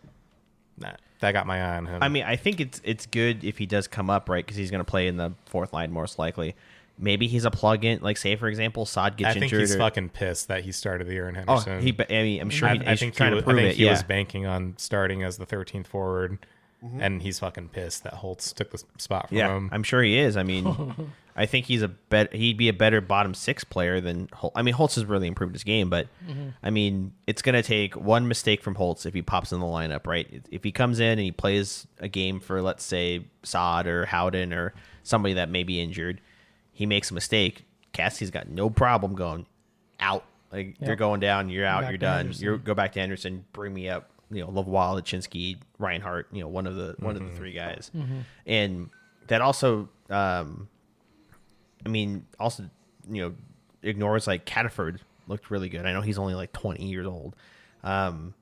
that got my eye on him. I mean, I think it's good if he does come up, right? Because he's going to play in the fourth line most likely. Maybe he's a plug-in. Like, say for example, Sod gets I think injured. he's fucking pissed that he started the year in Oh, Henderson. I'm sure. I think trying to prove it. he Yeah. was banking on starting as the 13th forward, and he's fucking pissed that Holtz took the spot from him. I'm sure he is. I mean, I think he'd be a better bottom 6 player than Holtz. I mean, Holtz has really improved his game, but I mean, it's going to take one mistake from Holtz if he pops in the lineup, right? If he comes in and he plays a game for, let's say, Sod or Howden or somebody that may be injured, he makes a mistake. Cassie's got no problem going out. Like, you're going down, you're out, Back you're to done. Anderson. You go back to Anderson, bring me up. You know, Lavoie, Lachinsky, Reinhart. You know, one of the 3 guys, and that also. I mean, also, you know, ignores like Cataford looked really good. I know he's only like 20 years old. Who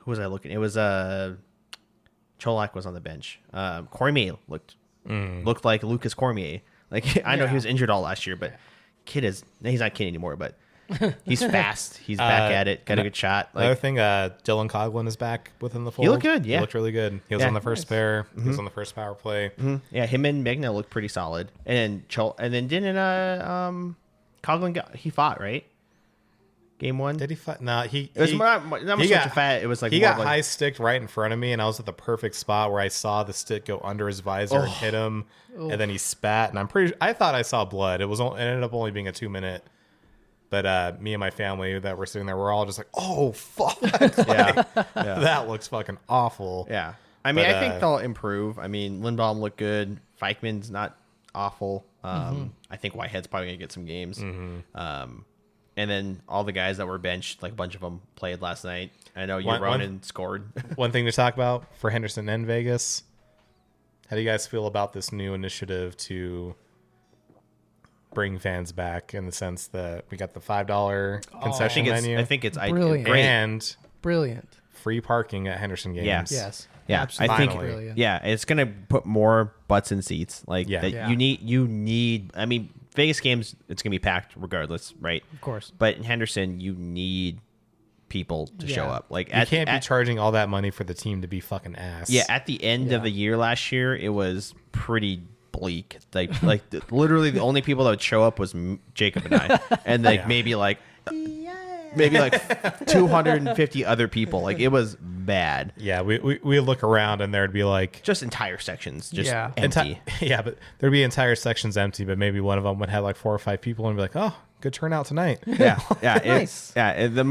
was I looking? It was Cholak was on the bench. Cormier looked like Lucas Cormier. Like, I know he was injured all last year, but he's not kid anymore, but he's fast. He's back at it. Got a good shot. Another Like, thing, Dylan Coughlin is back within the fold. He looked good, yeah. He looked really good. He was Yeah. on the first pair. He was on the first power play. yeah, him and Megna looked pretty solid. And then didn't Coughlin he fought, right? Game 1. Did he fight? No, he. It was he, not much he such got- a fat. It was like he more got like, high sticked right in front of me, and I was at the perfect spot where I saw the stick go under his visor and hit him, and then he spat. And I thought I saw blood. It ended up only being a 2-minute. But me and my family that were sitting there were all just like, "Oh fuck!" yeah. That looks fucking awful. Yeah. I mean, But, I think they'll improve. I mean, Lindbaum looked good. Feichman's not awful. I think Whitehead's probably gonna get some games. And then all the guys that were benched, like a bunch of them played last night. I know Ronan scored. One thing to talk about for Henderson and Vegas. How do you guys feel about this new initiative to bring fans back in the sense that we got the $5 concession menu? I think it's Brilliant. great. And Brilliant. free parking at Henderson games. Yes. Yes. Yeah, Absolutely. I think Brilliant. it's gonna put more butts in seats. Like Yeah. that Yeah. you need. I mean, Vegas games, it's gonna be packed regardless, right? Of course. But in Henderson, you need people to show Yeah. up. Like You can't be charging all that money for the team to be fucking ass. Yeah, at the end Yeah. of the year last year, it was pretty bleak. Like literally the only people that would show up was Jacob and I, and maybe like 250 other people. Like it was bad. Yeah, we look around and there'd be like Just entire sections, just Yeah. empty. yeah, but there'd be entire sections empty, but maybe one of them would have like 4 or 5 people and be like, "Oh, good turnout tonight." Yeah, yeah, Nice. The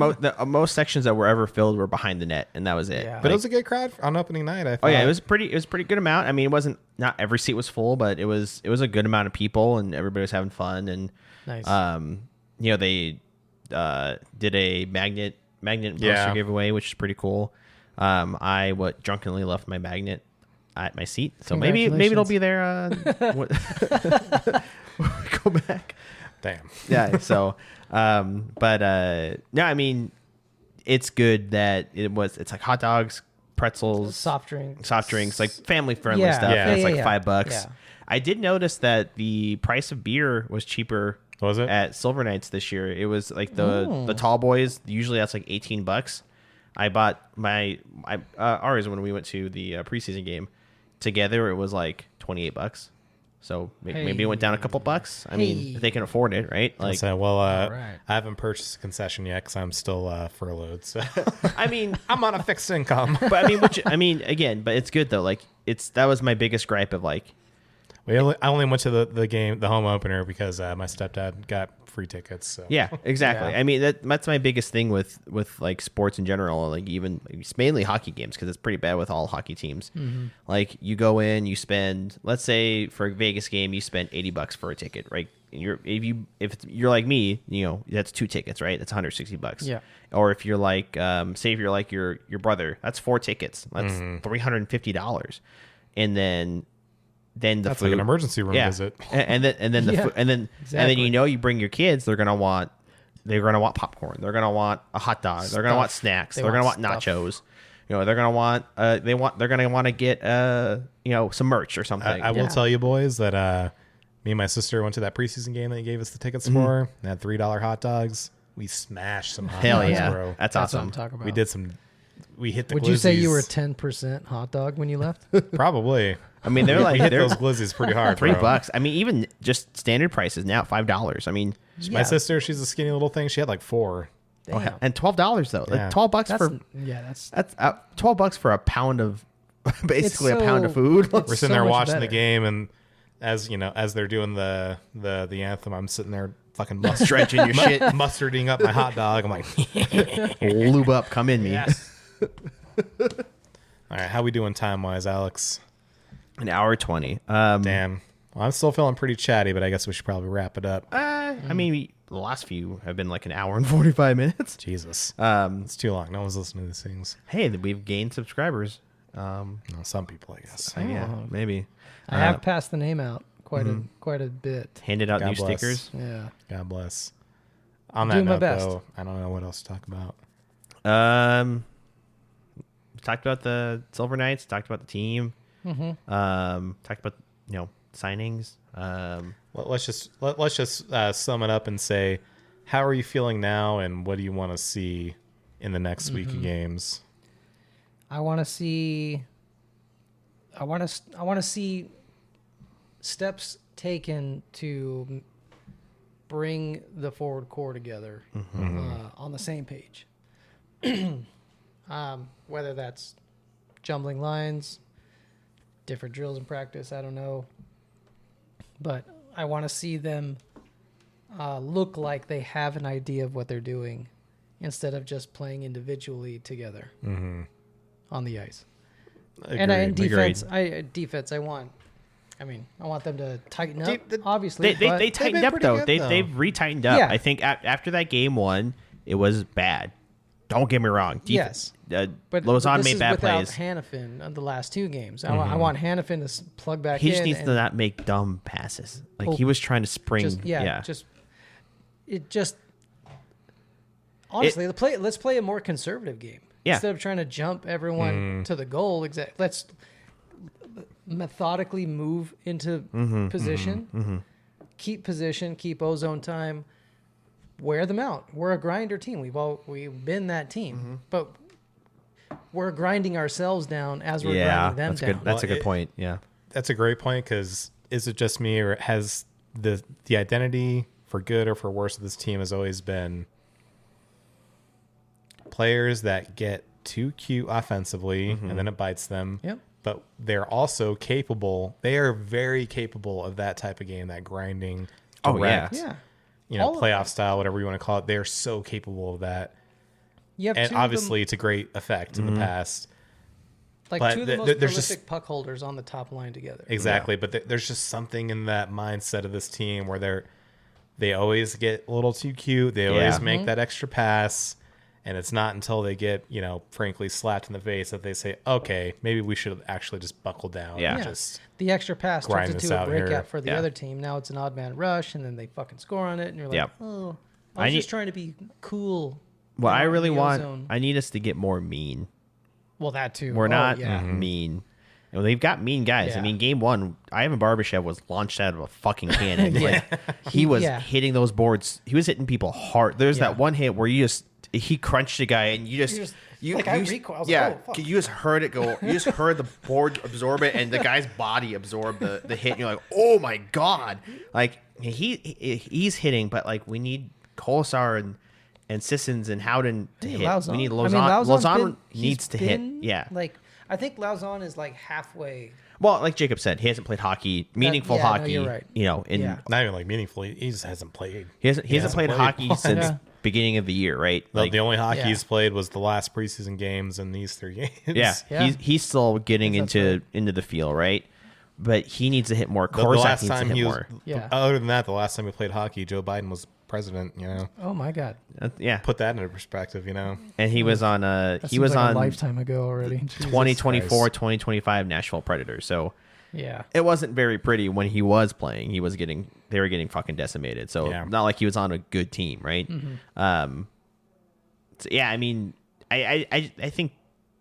most sections that were ever filled were behind the net, and that was it. Yeah. But it was a good crowd on opening night. I thought. Oh yeah, it was pretty good amount. I mean, it wasn't not every seat was full, but it was a good amount of people, and everybody was having fun. And Nice. they did a magnet poster Yeah. giveaway, which is pretty cool. I drunkenly left my magnet at my seat, so maybe it'll be there. When we go back. Damn. Yeah. So, no, I mean, it's good that it's like hot dogs, pretzels, Soft drinks. like family friendly Yeah. stuff. Yeah. And it's Yeah, like yeah, $5. yeah. I did notice that the price of beer was cheaper. Was it? At Silver Knights this year? It was like the tall boys. Usually that's like $18. I bought ours when we went to the preseason game together. It was like $28. So maybe it went down a couple bucks. I mean, if they can afford it, right? Like, So, well, right. I haven't purchased a concession yet because I'm still furloughed. So I mean, I'm on a fixed income. but I mean, again, but it's good though. Like, that was my biggest gripe of like, I only went to the home opener because my stepdad got free tickets. So. yeah, exactly. Yeah. I mean, that's my biggest thing with like sports in general. Like even it's mainly hockey games because it's pretty bad with all hockey teams. Mm-hmm. Like you go in, you spend, let's say for a Vegas game, you spend $80 for a ticket, right? If you're like me, that's 2 tickets, right? That's $160. Yeah. Or if you're like, say if you're like your brother, that's 4 tickets. That's $350, and then the That's food. like an emergency room visit. and then the Yeah, food, and then exactly. you bring your kids, they're gonna want popcorn, they're gonna want a hot dog, they're gonna want snacks, They they're gonna want want stuff. nachos, they're gonna want they're gonna want to get some merch or something. I will Yeah. tell you boys that me and my sister went to that preseason game that you gave us the tickets for. They had $3 hot dogs. We smashed some hot Hell dogs, yeah, bro. that's That's what awesome. I'm talking about. We did some. We hit the. Would you say you were glizzies. 10% hot dog when you left? Probably? I mean, they're We like hit they're those glizzies pretty hard. bro. $3. I mean, even just standard prices now $5. I mean, My sister, she's a skinny little thing. She had like 4. Damn. and $12 though. Yeah. Like $12 That's, for that's $12 for a pound of basically a so- pound of food. it's We're sitting so there much watching the better. game, and as they're doing the anthem, I'm sitting there fucking mustard, Drenching your shit. mustarding up my hot dog. I'm like, Lube up, come in me. all right, how we doing time wise, Alex? An hour 20. Damn. Well, I'm still feeling pretty chatty, but I guess we should probably wrap it up. I mean, the last few have been like an hour and 45 minutes. Jesus, it's too long. No one's listening to these things. Hey, we've gained subscribers. No, some people, I guess. Yeah, maybe. I have passed the name out quite a bit. Handed out God new bless. stickers. Yeah. God bless. On that Doing my note, best. though, I don't know what else to talk about. Talked about the Silver Knights. Talked about the team. Talked about signings. Let's just sum it up and say, how are you feeling now, and what do you want to see in the next week of games? I want to see steps taken to bring the forward core together on the same page. Whether that's jumbling lines, different drills in practice, I don't know. But I want to see them look like they have an idea of what they're doing instead of just playing individually together on the ice. And defense, Agreed. defense, I want them to tighten up. Obviously, they tightened up though. They've re-tightened up. Yeah. I think after that game one, it was bad. Don't get me wrong. Yes. But Lozon this made is bad without plays. Hannafin on the last 2 games. I want Hannafin to plug back in. He just needs to not make dumb passes. Like he was trying to spring. Honestly, let's play a more conservative game. Yeah. Instead of trying to jump everyone to the goal, let's methodically move into position, keep position, keep ozone time, wear them out. We're a grinder team. We've been that team, but we're grinding ourselves down as we're grinding them down. That's a good point. Yeah, that's a great point, because is it just me, or has the identity, for good or for worse, of this team has always been players that get too cute offensively and then it bites them. Yep. But they're also capable. They are very capable of that type of game, that grinding, direct, playoff style, whatever you want to call it. They're so capable of that. And obviously, it's a great effect in the past. Like but 2 of the most prolific just puck holders on the top line together. Exactly, but there's just something in that mindset of this team where they always get a little too cute. They always make that extra pass. And it's not until they get, frankly, slapped in the face that they say, okay, maybe we should actually just buckle down. Yeah. And just the extra pass turns into a breakout for the Yeah. other team. Now it's an odd man rush, and then they fucking score on it, and you're like, oh, I was just trying to be cool. What I really want, I need us to get more mean. Well, that too. We're not mean. You know, they've got mean guys. Yeah. I mean, game one, Ivan Barbashev was launched out of a fucking cannon. Like, he was hitting those boards. He was hitting people hard. There's that one hit where he crunched a guy, and you just heard it go. You just heard the board absorb it, and the guy's body absorb the hit. And you're like, oh my god! Like he's hitting, but like we need Kolesar and Sissons and Howden to hit. Lauzon. We need Lauzon. Lauzon needs to hit. Yeah, like I think Lauzon is like halfway. Well, like Jacob said, he hasn't played hockey, meaningful hockey. No, you're right. not even like meaningfully. He just hasn't played. He hasn't played hockey since beginning of the year, right? Like, the only hockey he's played was the last preseason games and these 3 games. Yeah. He's still getting into the field, right? But he needs to hit more. The last needs time to hit he was, more. Other than that, the last time he played hockey, Joe Biden was president. Oh my god. Put that into perspective. And he was on. He was like on a lifetime ago already. 2024, 2025 Nashville Predators. So it wasn't very pretty when he was playing. They were getting fucking decimated. So not like he was on a good team, right? So, I mean, I think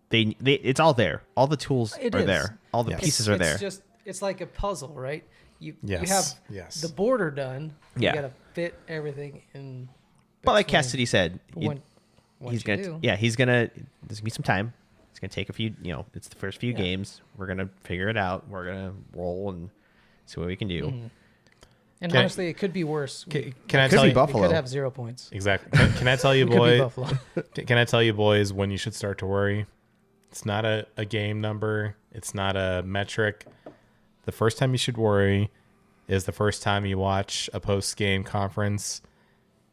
they it's all there. All the tools are there. All the pieces are there. It's like a puzzle, right? You have the border done. You got to fit everything in. But like Cassidy said, there's gonna be some time. It's gonna take a few. It's the first few games. We're gonna figure it out. We're gonna roll and see what we can do. And honestly, it could be worse. Can I tell you, Buffalo? We could have 0 points. Exactly. Can I tell you, boys? Can I tell you, boys, when you should start to worry? It's not a game number. It's not a metric. The first time you should worry is the first time you watch a post-game conference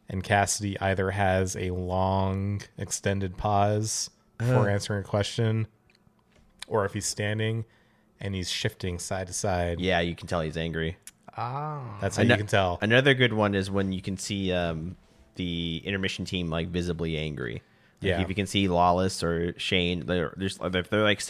and Cassidy either has a long, extended pause before answering a question, or if he's standing and he's shifting side to side. Yeah, you can tell he's angry. That's how you can tell. Another good one is when you can see the intermission team like visibly angry. Like if you can see Lawless or Shane, they're like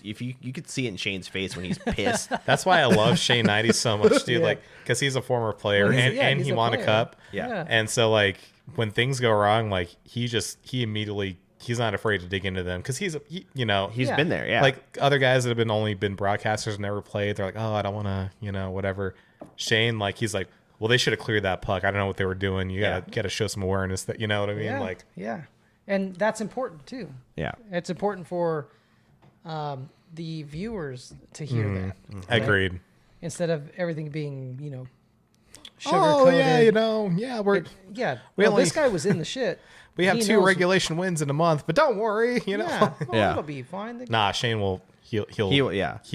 if you could see it in Shane's face when he's pissed. That's why I love Shane Knighty so much, dude. Like, because he's a former player and he won a cup. Yeah. And so like when things go wrong, like he immediately, he's not afraid to dig into them because he's been there. Yeah. Like other guys that have only been broadcasters and never played, they're like, oh, I don't want to, whatever. Shane, like, he's like, well, they should have cleared that puck. I don't know what they were doing. You gotta show some awareness that, you know what I mean? Like, and that's important too. Yeah, it's important for the viewers to hear that. Right? Agreed. Instead of everything being, sugar-coated. This guy was in the shit. We have 2 regulation wins in a month, but don't worry, it'll be fine. Nah, Shane will. He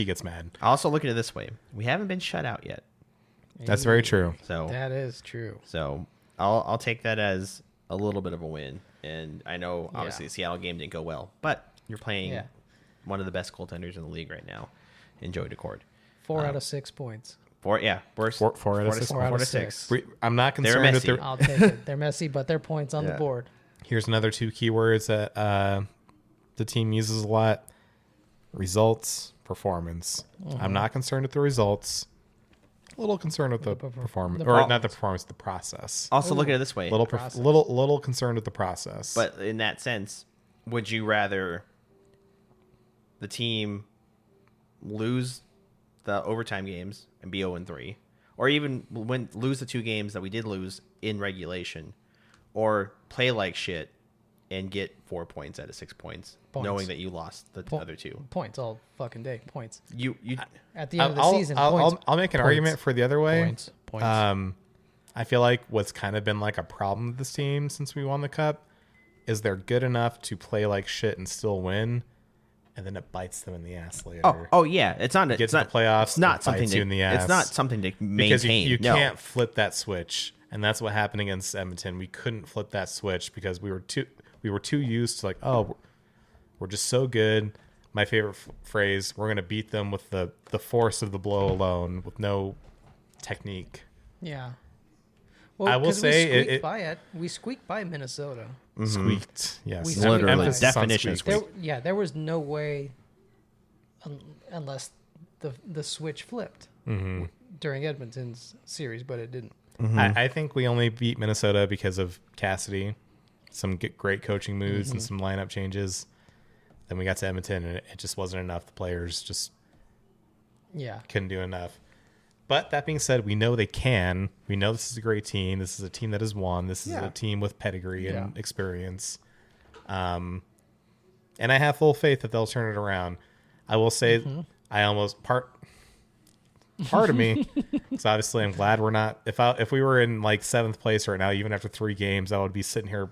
gets mad. I also look at it this way: we haven't been shut out yet. That's very true. So that is true. So I'll take that as a little bit of a win. And I know obviously the Seattle game didn't go well, but you're playing one of the best goaltenders in the league right now, in Joey Decord. 4 out of 6 points. Four out of 6. 4 out of 6. I'm not concerned with messy. I'll take it. They're messy, but they're points on the board. Here's another 2 keywords that the team uses a lot: results, performance. I'm not concerned with the results. A little concerned with the performance, or not the performance, the process. Also, look at it this way. Little concerned with the process. But in that sense, would you rather the team lose the overtime games and be 0-3, or even lose the 2 games that we did lose in regulation, or play like shit and get 4 points out of 6 points, knowing that you lost the other 2 points all fucking day? Points. You At the end of the season, points. I'll make an argument for the other way. Points. I feel like what's kind of been like a problem with this team since we won the cup is they're good enough to play like shit and still win, and then it bites them in the ass later. Oh yeah, it's not. Get It's to not the playoffs. It's not it something bites to. you in the ass. It's not something to maintain. Because you No. can't flip that switch, and that's what happened against Edmonton. We couldn't flip that switch because we were too used to like, oh, we're just so good. My favorite phrase: we're gonna beat them with the force of the blow alone, with no technique. Yeah. Well, I will say we squeaked by Minnesota. Squeaked, yes, We Literally, Emphasis on definition squeak. squeak. There was no way, unless the switch flipped during Edmonton's series, but it didn't. I think we only beat Minnesota because of Cassidy, some great coaching moves and some lineup changes. Then we got to Edmonton, and it just wasn't enough. The players just couldn't do enough. But that being said, we know they can. We know this is a great team. This is a team that has won. This is a team with pedigree and experience. And I have full faith that they'll turn it around. I will say I almost part of me, because obviously I'm glad we're not. If we were in like 7th place right now, even after 3 games, I would be sitting here.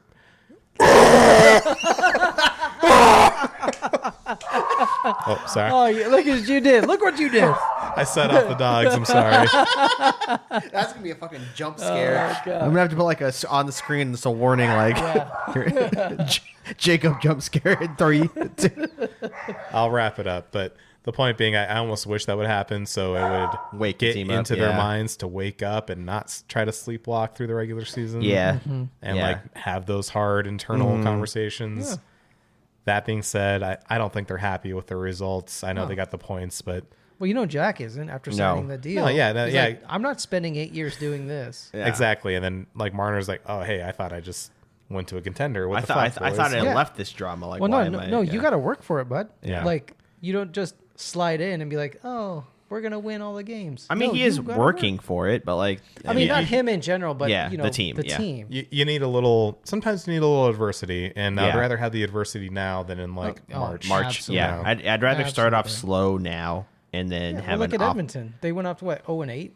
Oh, sorry. Oh, look what you did! Look what you did! I set off the dogs. I'm sorry. That's gonna be a fucking jump scare. Oh, God. I'm gonna have to put like on the screen this a warning like Jacob jump scare in 3, 2. I'll wrap it up, but the point being, I almost wish that would happen, so it would Wake the get team up, into their minds to wake up and not try to sleepwalk through the regular season. Yeah, and like have those hard internal conversations. Yeah. That being said, I don't think they're happy with the results. I know they got the points, but Well, Jack isn't after signing the deal. No, He's yeah. like, I'm not spending 8 years doing this. Yeah. Exactly. And then like Marner's like, oh hey, I thought I just went to a contender. What the fuck? I thought I Yeah. left this drama. Like, Well, why no, you got to work for it, bud. Yeah. Like you don't just slide in and be like, oh, we're gonna win all the games. I mean, No, he you is gotta working for it, but like, I mean, not him in general, but the team. The team. You need a little. Sometimes you need a little adversity, and I'd Yeah. rather have the adversity now than in like March. Absolutely. Yeah, I'd rather start off Absolutely. slow now and then have look an at off. Edmonton. They went up to what 0-8.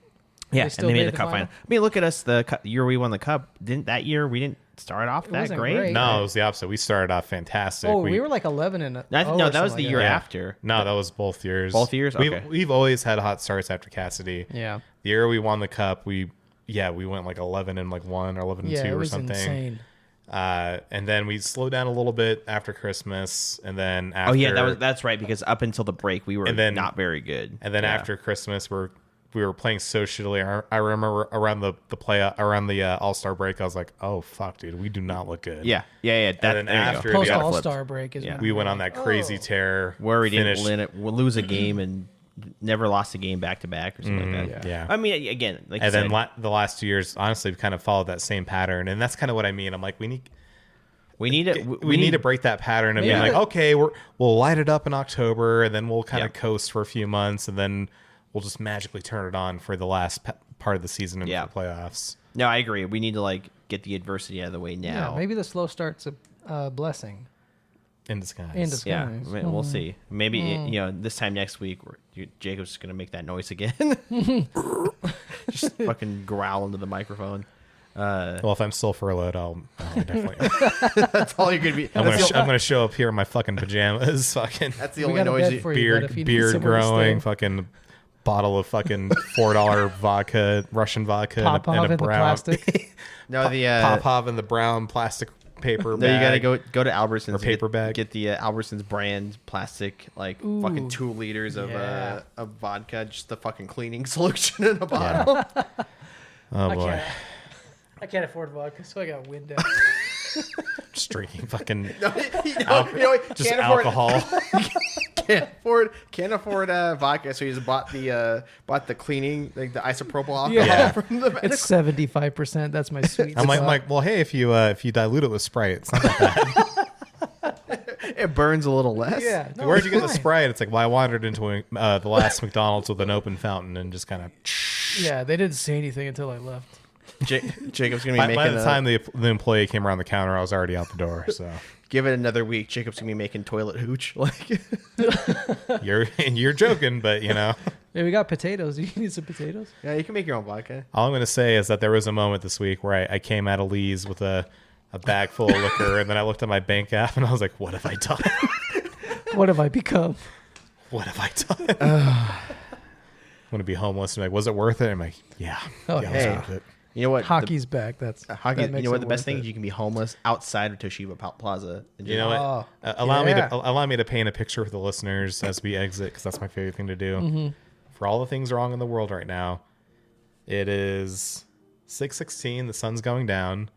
Yeah, They still and they made made the cup final. I mean, look at us. The year we won the cup, that year we didn't start off that wasn't great? great. No, it was the opposite. We started off fantastic. Oh, we were like 11 and No, that was the year Yeah. after. No, that was both years. Both years? Okay. We've always had hot starts after Cassidy. Yeah. The year we won the cup, we went like 11 and like 1 or 11 and 2 it or was something. insane. And then we slowed down a little bit after Christmas, and then after, Oh yeah, that's right. Because up until the break, we were And then- not very good. and then Yeah. after Christmas we were playing so shittily. I remember around the All-Star break, I was like, oh fuck, dude, we do not look good. yeah. then there you go. after Post got All flipped. Star break is when we went on that crazy tear where we finished- didn't lose a game and never lost a game back to back or something like that. Yeah. I mean, again, like And you then said, the last 2 years, honestly, we kind of followed that same pattern, and that's kind of what I mean. I'm like, we need to break that pattern of being Maybe like, okay, we'll light it up in October, and then we'll kind of coast for a few months, and then we'll just magically turn it on for the last part of the season and for the playoffs. No, I agree. We need to like get the adversity out of the way now. Yeah, maybe the slow start's a blessing. In disguise. In disguise. Yeah, I mean, we'll see. Maybe this time next week, Jacob's just gonna make that noise again. Just fucking growl into the microphone. Well, if I'm still furloughed, I'll definitely. That's all you're gonna be. I'm gonna show up here in my fucking pajamas, fucking That's the We only got a noise. bed for you, bud, if you need beard somewhere to growing, stay. fucking bottle of fucking $4 vodka, Russian vodka, Pop and off a in the brown plastic. No, the Pop in the brown plastic paper No, you bag. gotta go to Albertsons Or paper bag. Get the Albertsons brand plastic, like Ooh. fucking 2 liters Yeah. of vodka, just the fucking cleaning solution in a bottle. Oh boy, I can't afford vodka, so I got wind out. just drinking fucking Just just alcohol. Can't afford vodka, so he just bought the cleaning, like the isopropyl alcohol Yeah. from the It's 75%. That's my sweet I'm spot. like, well, hey, if you dilute it with Sprite, it's not that bad. It burns a little less. yeah. No, Where'd you get the it's fine. Sprite? It's like, well, I wandered into the last McDonald's with an open fountain and just kind of. Yeah, they didn't say anything until I left. Jacob's gonna be By making the time the employee came around the counter, I was already out the door. So give it another week. Jacob's gonna be making toilet hooch. Like you're joking, but you know. Hey, we got potatoes. You need some potatoes? yeah, you can make your own vodka. All I'm going to say is that there was a moment this week where I came out of Lee's with a bag full of liquor, and then I looked at my bank app and I was like, what have I done? What have I become? What have I done? I'm going to be homeless. And like, was it worth it? I'm like, yeah. Oh, yeah, hey. it was worth it. You know what? Hockey's back. That's Hockey. that You makes know what? it The best worth thing it. is you can be homeless outside of Toshiba Plaza. You know what? Oh, Allow me to paint a picture for the listeners as we exit, because that's my favorite thing to do. Mm-hmm. For all the things wrong in the world right now, it is 6:16. The sun's going down.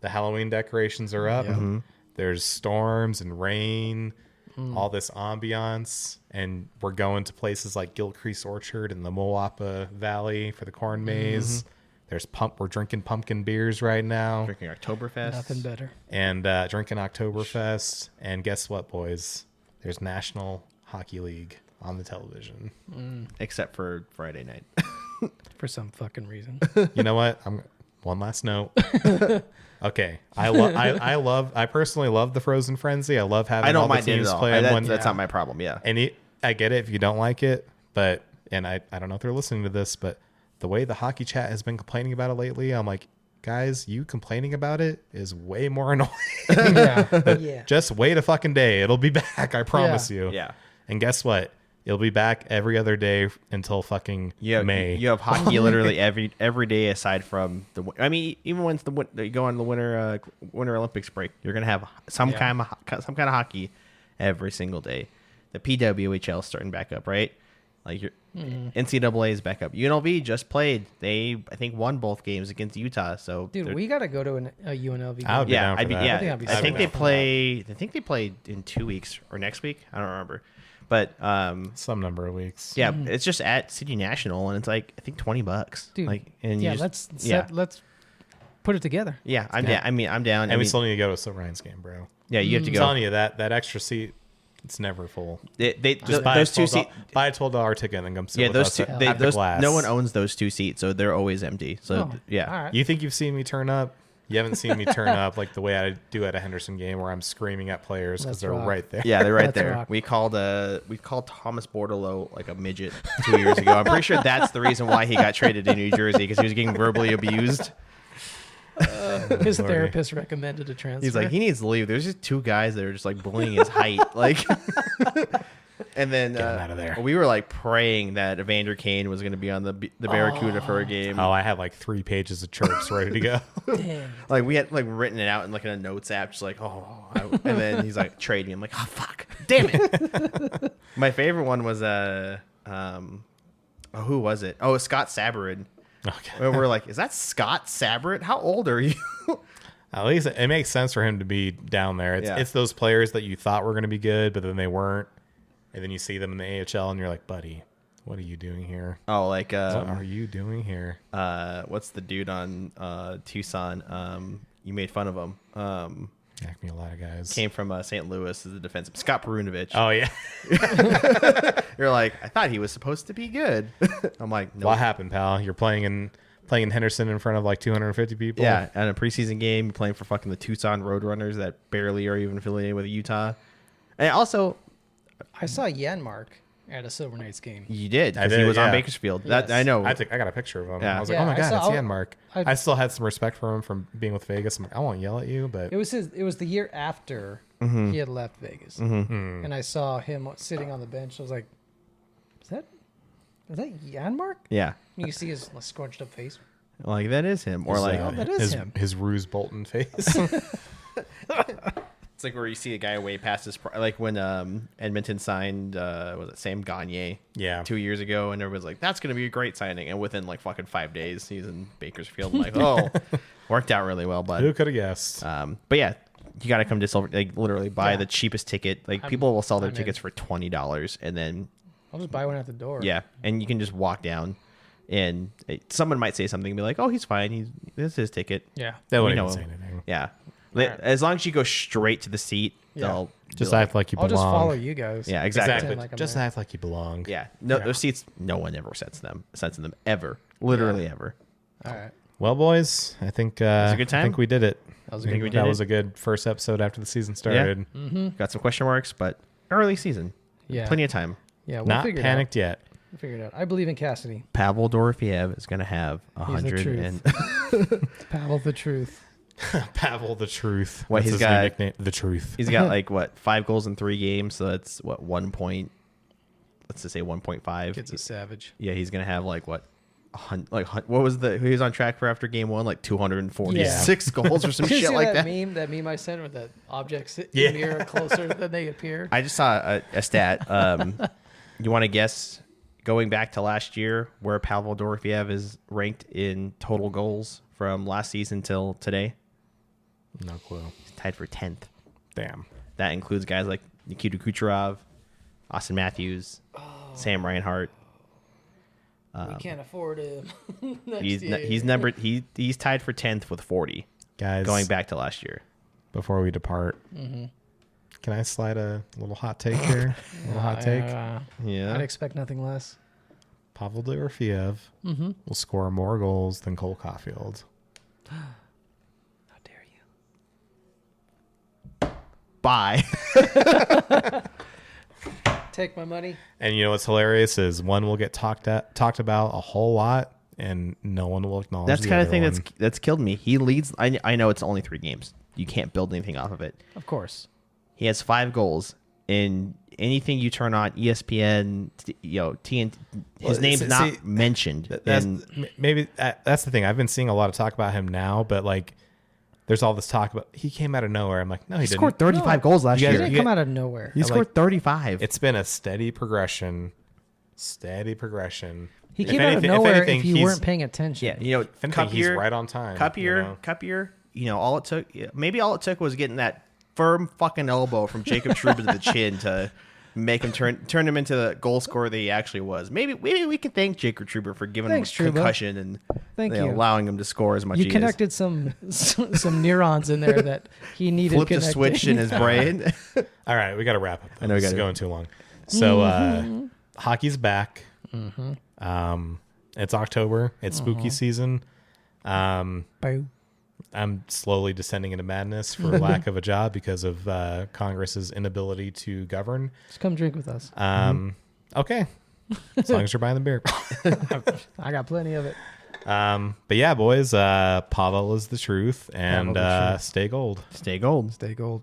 The Halloween decorations are up. Mm-hmm. There's storms and rain, all this ambiance, and we're going to places like Gilcrease Orchard and the Moapa Valley for the corn maze. We're drinking pumpkin beers right now, Drinking Oktoberfest. nothing better. and drinking Oktoberfest. And guess what, boys? There's National Hockey League on the television. Except for Friday night. For some fucking reason. You know what? One last note. Okay, I personally love the Frozen Frenzy. I love having I don't all the mind it teams at all. play on one. That's not my problem. Yeah. And I get it if you don't like it, but I don't know if they're listening to this, but the way the hockey chat has been complaining about it lately, I'm like, guys, you complaining about it is way more annoying. Yeah. Just wait a fucking day. It'll be back. I promise you. Yeah. And guess what? It'll be back every other day until fucking May. You have hockey literally every day aside from the. I mean, even once you go on the winter Olympics break, you're gonna have some kind of hockey every single day. The PWHL is starting back up, right? Like your NCAA is back up. UNLV just played. They I think won both games against Utah. So Dude, we got to go to a UNLV game. I would be down for that. I think I'd be I think so they down for play. I think they played in 2 weeks or next week. I don't remember, but Some number of weeks. yeah, it's just at City National, and it's like I think $20. Dude, like, and yeah, you just, let's put it together. yeah, I'm down. I mean, I'm down. And we still need to go to a Silver Ryan's game, bro. yeah, you have to I'm go. telling you that extra seat, it's never full. Just Buy those a two $12 seats. buy a $12 ticket and then come sit Yeah, with those us two. at the glass. No one owns those 2 seats, so they're always empty. So Oh, yeah, all right. You think you've seen me turn up? You haven't seen me turn up like the way I do at a Henderson game, where I'm screaming at players because Let's they're rock. right there. yeah, they're right Let's there. rock. We called Thomas Bordelot like a midget 2 years ago. I'm pretty sure that's the reason why he got traded to New Jersey, because he was getting verbally abused. His Lordy. therapist recommended a transfer. He's like, he needs to leave. There's just 2 guys that are just like bullying his height, like. And then Get him out of there. we were like praying that Evander Kane was going to be on the Barracuda for a game. Oh, I had like 3 pages of chirps ready to go. damn. Like we had like written it out in like in a notes app, just like and then he's like trade me. I'm like, oh fuck, damn it. My favorite one was who was it? Oh, Scott Sabarin. Okay. Where we're like, is that Scott Sabarin? How old are you? At least it makes sense for him to be down there. It's those players that you thought were going to be good, but then they weren't. And then you see them in the AHL and you're like, buddy, what are you doing here? Oh, like What are you doing here? what's the dude on Tucson? You made fun of him. Act me a lot of guys. Came from St. Louis as a defensive. Scott Perunovich. Oh, yeah. You're like, I thought he was supposed to be good. I'm like, no. What happened, pal? You're playing in Henderson in front of like 250 people? Yeah, and a preseason game, you're playing for fucking the Tucson Roadrunners that barely are even affiliated with Utah. And also, I saw Janmark at a Silver Knights game. you did, I because he did, was on yeah. Bakersfield. Yes. That I know. I got a picture of him. Yeah. I was like, Yeah, oh my I God, saw- it's Janmark. I- I still had some respect for him from being with Vegas. I'm like, I won't yell at you, but It was the year after Mm-hmm. he had left Vegas, and I saw him sitting on the bench. I was like, is that Janmark? Yeah, You can see his scrunched up face. like that is him, or like that is his, him. his Ruse Bolton face. It's like where you see a guy way past his like when Edmonton signed was it Sam Gagner 2 years ago, and everyone's like, that's gonna be a great signing, and within like fucking 5 days he's in Bakersfield. I'm like, oh, worked out really well, bud. Who could have guessed? But yeah, you got to come to Silver, like literally buy the cheapest ticket. Like people will sell their tickets for $20, and then I'll just buy one at the door. yeah, and you can just walk down, and someone might say something and be like, oh, he's fine, this is his ticket. Yeah. They wouldn't know even say him. anything. Yeah. Right. As long as you go straight to the seat, they'll Just be act like you I'll belong. just follow you guys. yeah, exactly. Exactly. Like I'm Just there. act like you belong. Yeah, no, Yeah. those seats, no one ever sets in them ever, literally ever. All right. Well, boys, I think a good time? I think we did it. That was I a think good did that it. was a good first episode after the season started. Got some question marks, but early season, Yeah. plenty of time. Yeah. We'll Not figure panicked yet. it out. We'll figure it out. I believe in Cassidy. Pavel Dorofeyev is going to have He's the 100 and It's Pavel the truth. Pavel the Truth. What, That's he's his got- new nickname, the Truth. he's got like what 5 goals in 3 games, so that's what 1 point. Let's just say 1.5. Kid's a savage. Yeah, he's gonna have like what, what was he was on track for after game 1, like 246 goals or some Did you shit see like that. That meme I sent with that objects Yeah. near closer than they appear. I just saw a stat. You want to guess going back to last year where Pavel Dorofeyev is ranked in total goals from last season till today? No clue. He's tied for 10th. Damn. That includes guys like Nikita Kucherov, Austin Matthews, Sam Reinhart. We can't afford him. next He's year. he's tied for 10th with 40 Guys, going back to last year. before we depart, can I slide a little hot take here? A little hot take. I'd Yeah. expect nothing less. Pavel Dorofeyev will score more goals than Cole Caulfield. How dare you? Bye. Take my money. And you know what's hilarious is one will get talked about a whole lot, and no one will acknowledge. That's the kind of other thing one. that's killed me. He leads. I know it's only 3 games. You can't build anything off of it. Of course. He has 5 goals in anything you turn on, ESPN, TNT. His Well, name's see- not mentioned. That's that's the thing. I've been seeing a lot of talk about him now, but like, there's all this talk about he came out of nowhere. I'm like, no, he He didn't. scored 35 goals last You He guys- year. didn't come out of nowhere. He scored 35. It's been a steady progression. Steady progression. He If came out of anything- nowhere anything, if you he's- weren't paying attention. Yeah, If anything, cup he's year, right on time. Cup year, you know? cup year. All it took, maybe all it took was getting that firm fucking elbow from Jacob Trouba to the chin to make him turn him into the goal scorer that he actually was. Maybe we can thank Jacob Trouba for giving Thanks, him a Trouba. concussion and Thank you. allowing him to score as much. You as connected some neurons in there that he needed. flipped a connecting. switch in his brain. All right, we got to wrap up. I know we This is gotta. going too long. So hockey's back. It's October. It's spooky season. Boo. I'm slowly descending into madness for lack of a job because of Congress's inability to govern. Just come drink with us. Okay, as long as you're buying the beer. I got plenty of it. But yeah, boys, Pavel is the truth, and Pavel the truth. stay gold. Stay gold. Stay gold.